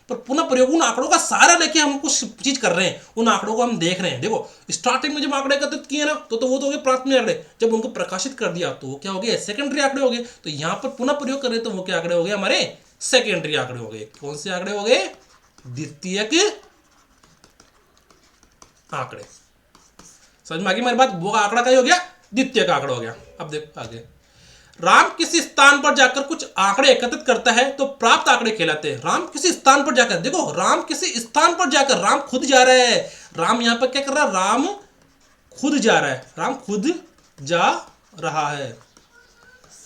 पर पुनः प्रयोग उन आंकड़ों का सारा लेके हम कुछ चीज कर रहे हैं, उन आंकड़ों को हम देख रहे हैं। देखो स्टार्टिंग में जब आंकड़े एकत्रित किए ना तो वो तो हो गए प्राथमिक आंकड़े, जब उनको प्रकाशित कर दिया तो वो क्या हो गए, सेकेंडरी आंकड़े हो गए। तो यहां पर पुनः प्रयोग कर रहे तो वो क्या आंकड़े हो गए, हमारे सेकेंडरी आंकड़े हो गए। कौन से आंकड़े हो गए, द्वितीयक आंकड़े। समझ में आ गई हमारी बात, वो आंकड़ा क्या हो गया, द्वितीयक आंकड़ा हो गया। अब देखो आगे, राम किसी स्थान पर जाकर कुछ आंकड़े एकत्रित करता है तो प्राप्त आंकड़े कहलाते हैं। राम किसी स्थान पर जाकर, देखो राम किसी स्थान पर जाकर, राम खुद जा रहा है, राम यहां पर क्या कर रहा है, राम खुद जा रहा है, राम खुद जा रहा है,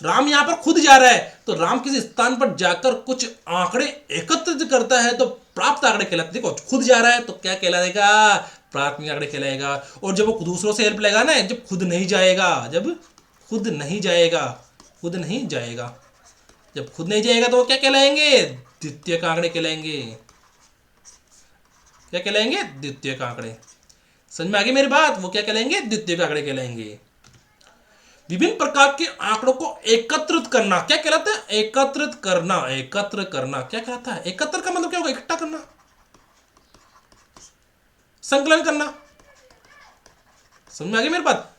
राम यहां पर खुद जा रहा है। तो राम किसी स्थान पर जाकर कुछ आंकड़े एकत्रित करता है तो प्राप्त आंकड़े कहलाते हैं। देखो खुद जा रहा है तो क्या कहलाएगा, प्राथमिक आंकड़े कहलाएगा। और जब वो दूसरों से हेल्प लेगा ना, जब खुद नहीं जाएगा, जब खुद नहीं जाएगा, खुद नहीं जाएगा, जब खुद नहीं जाएगा तो वो क्या कहलाएंगे, द्वितीयक आंकड़े कहलाएंगे। क्या कहलाएंगे, द्वितीयक आंकड़े। समझ में आ गई मेरी बात, वो क्या कहलाएंगे, द्वितीयक आंकड़े कहलाएंगे। विभिन्न प्रकार के आंकड़ों को एकत्रित करना क्या कहलाता है, एकत्रित करना, एकत्र करना क्या कहलाता है, एकत्र का मतलब क्या होगा, इकट्ठा करना, संकलन करना। समझ में आ गई मेरी बात।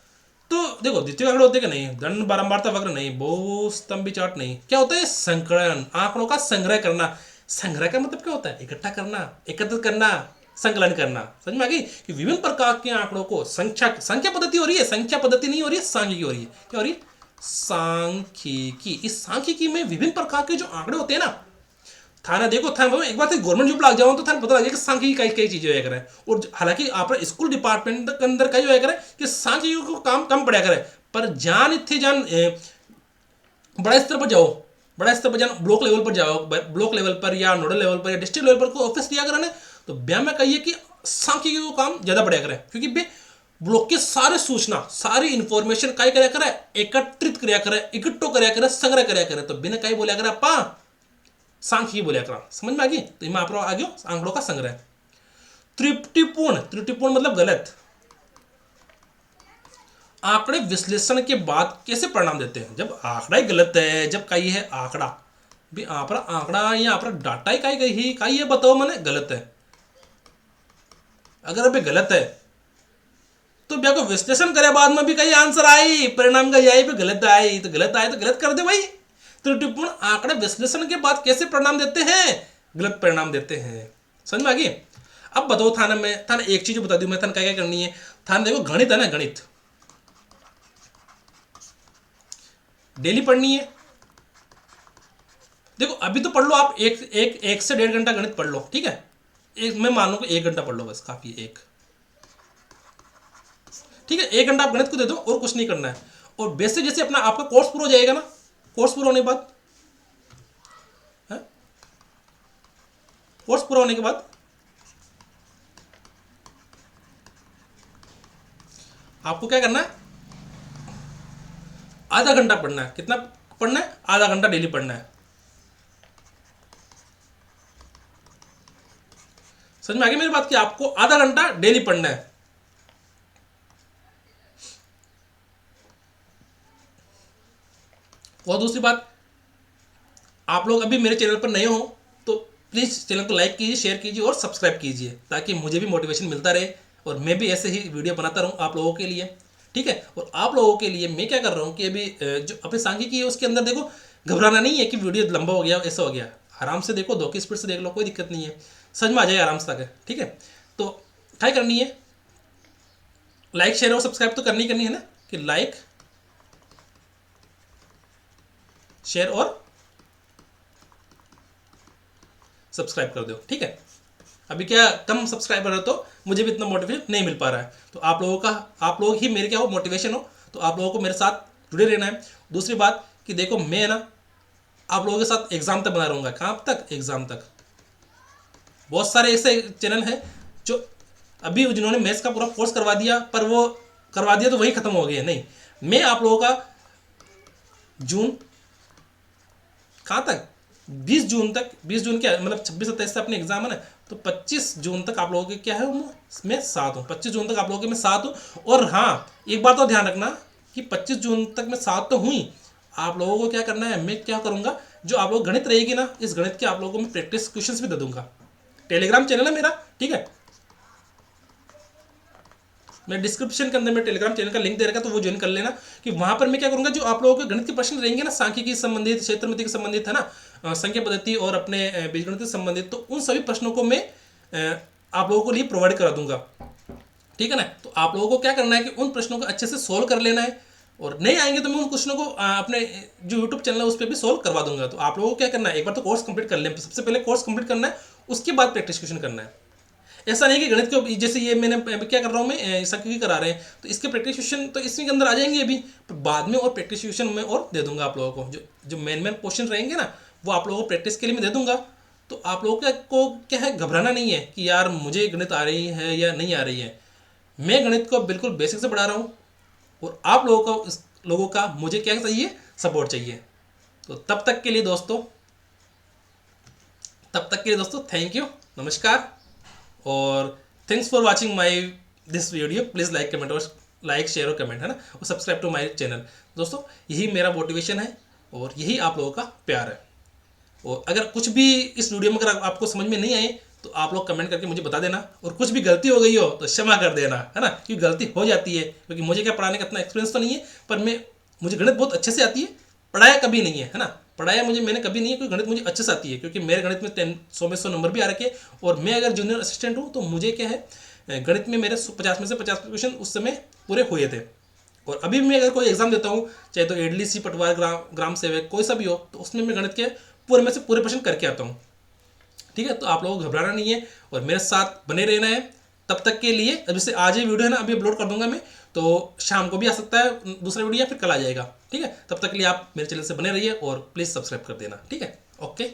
तो देखो द्वितीय आंकड़े होते कि नहीं, दंड बारंबारता वक्र नहीं, बहुस्तंभी चार्ट नहीं, क्या होता है संकलन, आंकड़ों का संग्रह करना। संग्रह का मतलब क्या होता है, इकट्ठा करना, एकत्रित करना, संकलन करना। समझ में आ गई कि विभिन्न प्रकार के आंकड़ों को संख्या पद्धति हो रही है, संख्या पद्धति नहीं हो रही है, सांख्यिकी हो रही है। क्या हो रही है, सांख्यिकी। इस सांख्यिकी में विभिन्न प्रकार के जो आंकड़े होते हैं ना, थाना देखो थाना एक बार गवर्नमेंट जॉब लग जाओ तो थाना पता लगे कि सांख्यिकी कई कई चीजें होया करे। और हालांकि आप स्कूल डिपार्टमेंट के अंदर कई होया करे कि सांख्यिकी को काम कम पड़ा करे, पर जान इतने जान बड़ा स्तर पर जाओ, बड़ा स्तर पर जान ब्लॉक लेवल पर जाओ, ब्लॉक लेवल पर या नोडल लेवल पर या डिस्ट्रिक्ट लेवल पर को ऑफिस दिया करे तो ब्याह में कहिए कि सांख्यिकी को काम ज्यादा बढ़िया करे, क्योंकि ब्लॉक के सारे सूचना सारी इंफॉर्मेशन कई कराया करे, एकत्रित कराया करे, इकट्ठो कराया करे, संग्रह कराया करे। तो बिना कई बोलिया करे अपा सांख्यिकी बोलिया करा। समझ में आ गई। तो मैं आप आ गया आंकड़ों का संग्रह। त्रुटिपूर्ण, त्रुटिपूर्ण मतलब गलत। आंकड़े विश्लेषण के बाद कैसे परिणाम देते हैं, जब आंकड़ा ही गलत है, जब कही है आंकड़ा भी आपरा आंकड़ा या आपरा डाटा ही कही है बताओ मैंने गलत है। अगर अभी गलत है तो भैया को विश्लेषण करे बाद में भी कहीं आंसर आई, परिणाम का यही भी गलत आई, तो गलत कर दे भाई। त्रुटिपूर्ण आंकड़े विश्लेषण के बाद कैसे परिणाम देते हैं, गलत परिणाम देते हैं। समझ में आ गई। अब बताओ थाना में, थाना एक चीज बता दूं मैं, थाना क्या क्या करनी है। थाना देखो गणित है ना, गणित डेली पढ़नी है। देखो अभी तो पढ़ लो आप, एक से 1.5 घंटा गणित पढ़ लो, ठीक है। मैं मान लो कि 1 घंटा पढ़ लो बस, काफी है एक, ठीक है। 1 घंटा आप गणित को दे दो और कुछ नहीं करना है। और बेसिक जैसे अपना आपका कोर्स पूरा हो जाएगा ना, कोर्स पूरा होने के बाद कोर्स पूरा होने के बाद आपको क्या करना है, आधा घंटा पढ़ना है। कितना पढ़ना है, आधा घंटा डेली पढ़ना है। समझ में आ गई मेरी बात कि आपको आधा घंटा डेली पढ़ना है। और दूसरी बात, आप लोग अभी मेरे चैनल पर नए हो तो प्लीज़ चैनल को लाइक कीजिए, शेयर कीजिए और सब्सक्राइब कीजिए, ताकि मुझे भी मोटिवेशन मिलता रहे और मैं भी ऐसे ही वीडियो बनाता रहूँ आप लोगों के लिए, ठीक है। और आप लोगों के लिए मैं क्या कर रहा हूँ कि अभी जो अपनी सांख्यिकी है उसके अंदर देखो, घबराना नहीं है कि वीडियो लंबा हो गया ऐसा हो गया। आराम से देखो, 2 की स्पीड से देख लो, कोई दिक्कत नहीं है, समझ में आ जाए आराम से तक, ठीक है। तो क्या करनी है, लाइक शेयर और सब्सक्राइब तो करनी है ना, कि लाइक शेयर और सब्सक्राइब कर दो, ठीक है। अभी क्या कम सब्सक्राइबर है तो मुझे भी इतना मोटिवेशन नहीं मिल पा रहा है, तो आप लोग ही मेरे क्या हो मोटिवेशन हो, तो आप लोगों को मेरे साथ जुड़े रहना है। दूसरी बात कि देखो मैं ना आप लोगों के साथ एग्जाम तक बना रहूंगा। कहाँ तक, एग्जाम तक। बहुत सारे ऐसे चैनल हैं जो अभी जिन्होंने मैथ्स का पूरा कोर्स करवा दिया, पर वो करवा दिया तो वही खत्म हो गया। नहीं, मैं आप लोगों का जून, कहाँ तक, 20 जून तक, 20 जून क्या मतलब 26-27 से अपने एग्जाम है ना, तो 25 जून तक आप लोगों के क्या है मैं साथ हूँ। 25 जून तक आप लोगों के मैं साथ हूँ। और हाँ, एक बात और ध्यान रखना कि 25 जून तक मैं साथ तो हूँ ही, आप लोगों को क्या करना है, मैं क्या करूँगा, जो आप लोग गणित रहेगी ना, इस गणित के आप लोगों को मैं प्रैक्टिस क्वेश्चंस भी दे दूंगा। टेलीग्राम चैनल है मेरा, ठीक है। मैं डिस्क्रिप्शन के अंदर में टेलीग्राम चैनल का लिंक दे रखा, तो वो ज्वाइन कर लेना। कि वहां पर मैं क्या करूंगा, जो आप लोगों के गणित के प्रश्न रहेंगे ना, सांख्यिकी से संबंधित, क्षेत्रमिति से संबंधित है ना, संख्या पद्धति और अपने बीजगणित से संबंधित, तो उन सभी प्रश्नों को मैं आप लोगों को लिए प्रोवाइड करा दूंगा, ठीक है ना। तो आप लोगों को क्या करना है कि उन प्रश्नों को अच्छे से सोल्व कर लेना है, और नहीं आएंगे तो मैं उन क्वेश्चनों को अपने जो यूट्यूब चैनल है उस पर भी सोल्व करवा दूंगा। तो आप लोगों को क्या करना है, एक बार तो कोर्स कंप्लीट कर लें, सबसे पहले कोर्स कंप्लीट करना है, उसके बाद प्रैक्टिस क्वेश्चन करना है। ऐसा नहीं कि गणित के जैसे ये मैंने क्या कर रहा हूँ, मैं सांख्यिकी करा रहे हैं तो इसके प्रैक्टिस क्वेश्चन तो इसी के अंदर आ जाएंगे अभी, पर बाद में और प्रैक्टिस क्वेश्चन में और दे दूंगा आप लोगों को। जो मेन क्वेश्चन रहेंगे ना, वो आप लोगों को प्रैक्टिस के लिए मैं दे दूंगा। तो आप लोगों को क्या है, घबराना नहीं है कि यार मुझे गणित आ रही है या नहीं आ रही है। मैं गणित को बिल्कुल बेसिक से पढ़ा रहा हूँ, और आप लोगों का मुझे क्या चाहिए, सपोर्ट चाहिए। तो तब तक के लिए दोस्तों थैंक यू, नमस्कार, और thanks for watching my this video. Please like comment और लाइक शेयर और कमेंट, है ना, और सब्सक्राइब टू माय चैनल। दोस्तों यही मेरा मोटिवेशन है और यही आप लोगों का प्यार है। और अगर कुछ भी इस वीडियो में अगर आपको समझ में नहीं आए तो आप लोग कमेंट करके मुझे बता देना, और कुछ भी गलती हो गई हो तो क्षमा कर देना, है ना, क्योंकि गलती हो जाती है, क्योंकि मुझे क्या पढ़ाने का इतना एक्सपीरियंस तो नहीं है, पर मुझे गणित बहुत अच्छे से आती है, पढ़ाया कभी नहीं है ना, पढ़ाया मैंने कभी नहीं है, क्योंकि गणित मुझे अच्छे से आती है, क्योंकि मेरे गणित में 100 में 100 नंबर भी आ रखे, और मैं अगर जूनियर असिस्टेंट हूँ तो मुझे क्या है, गणित में मेरे 50 में से 50 क्वेश्चन उस समय पूरे हुए थे। और अभी भी मैं अगर कोई एग्जाम देता हूँ, चाहे तो एडलीसी, पटवार, ग्राम सेवक, कोई सा भी हो, तो उसमें मैं गणित के पूरे में से पूरे प्रश्न करके आता हूँ। ठीक है, तो आप लोगों को घबराना नहीं है और मेरे साथ बने रहना है। तब तक के लिए, अब जैसे आज ये वीडियो है ना, अभी अपलोड कर दूंगा मैं, तो शाम को भी आ सकता है दूसरा वीडियो, या फिर कल आ जाएगा। ठीक है, तब तक के लिए आप मेरे चैनल से बने रहिए और प्लीज़ सब्सक्राइब कर देना। ठीक है, ओके।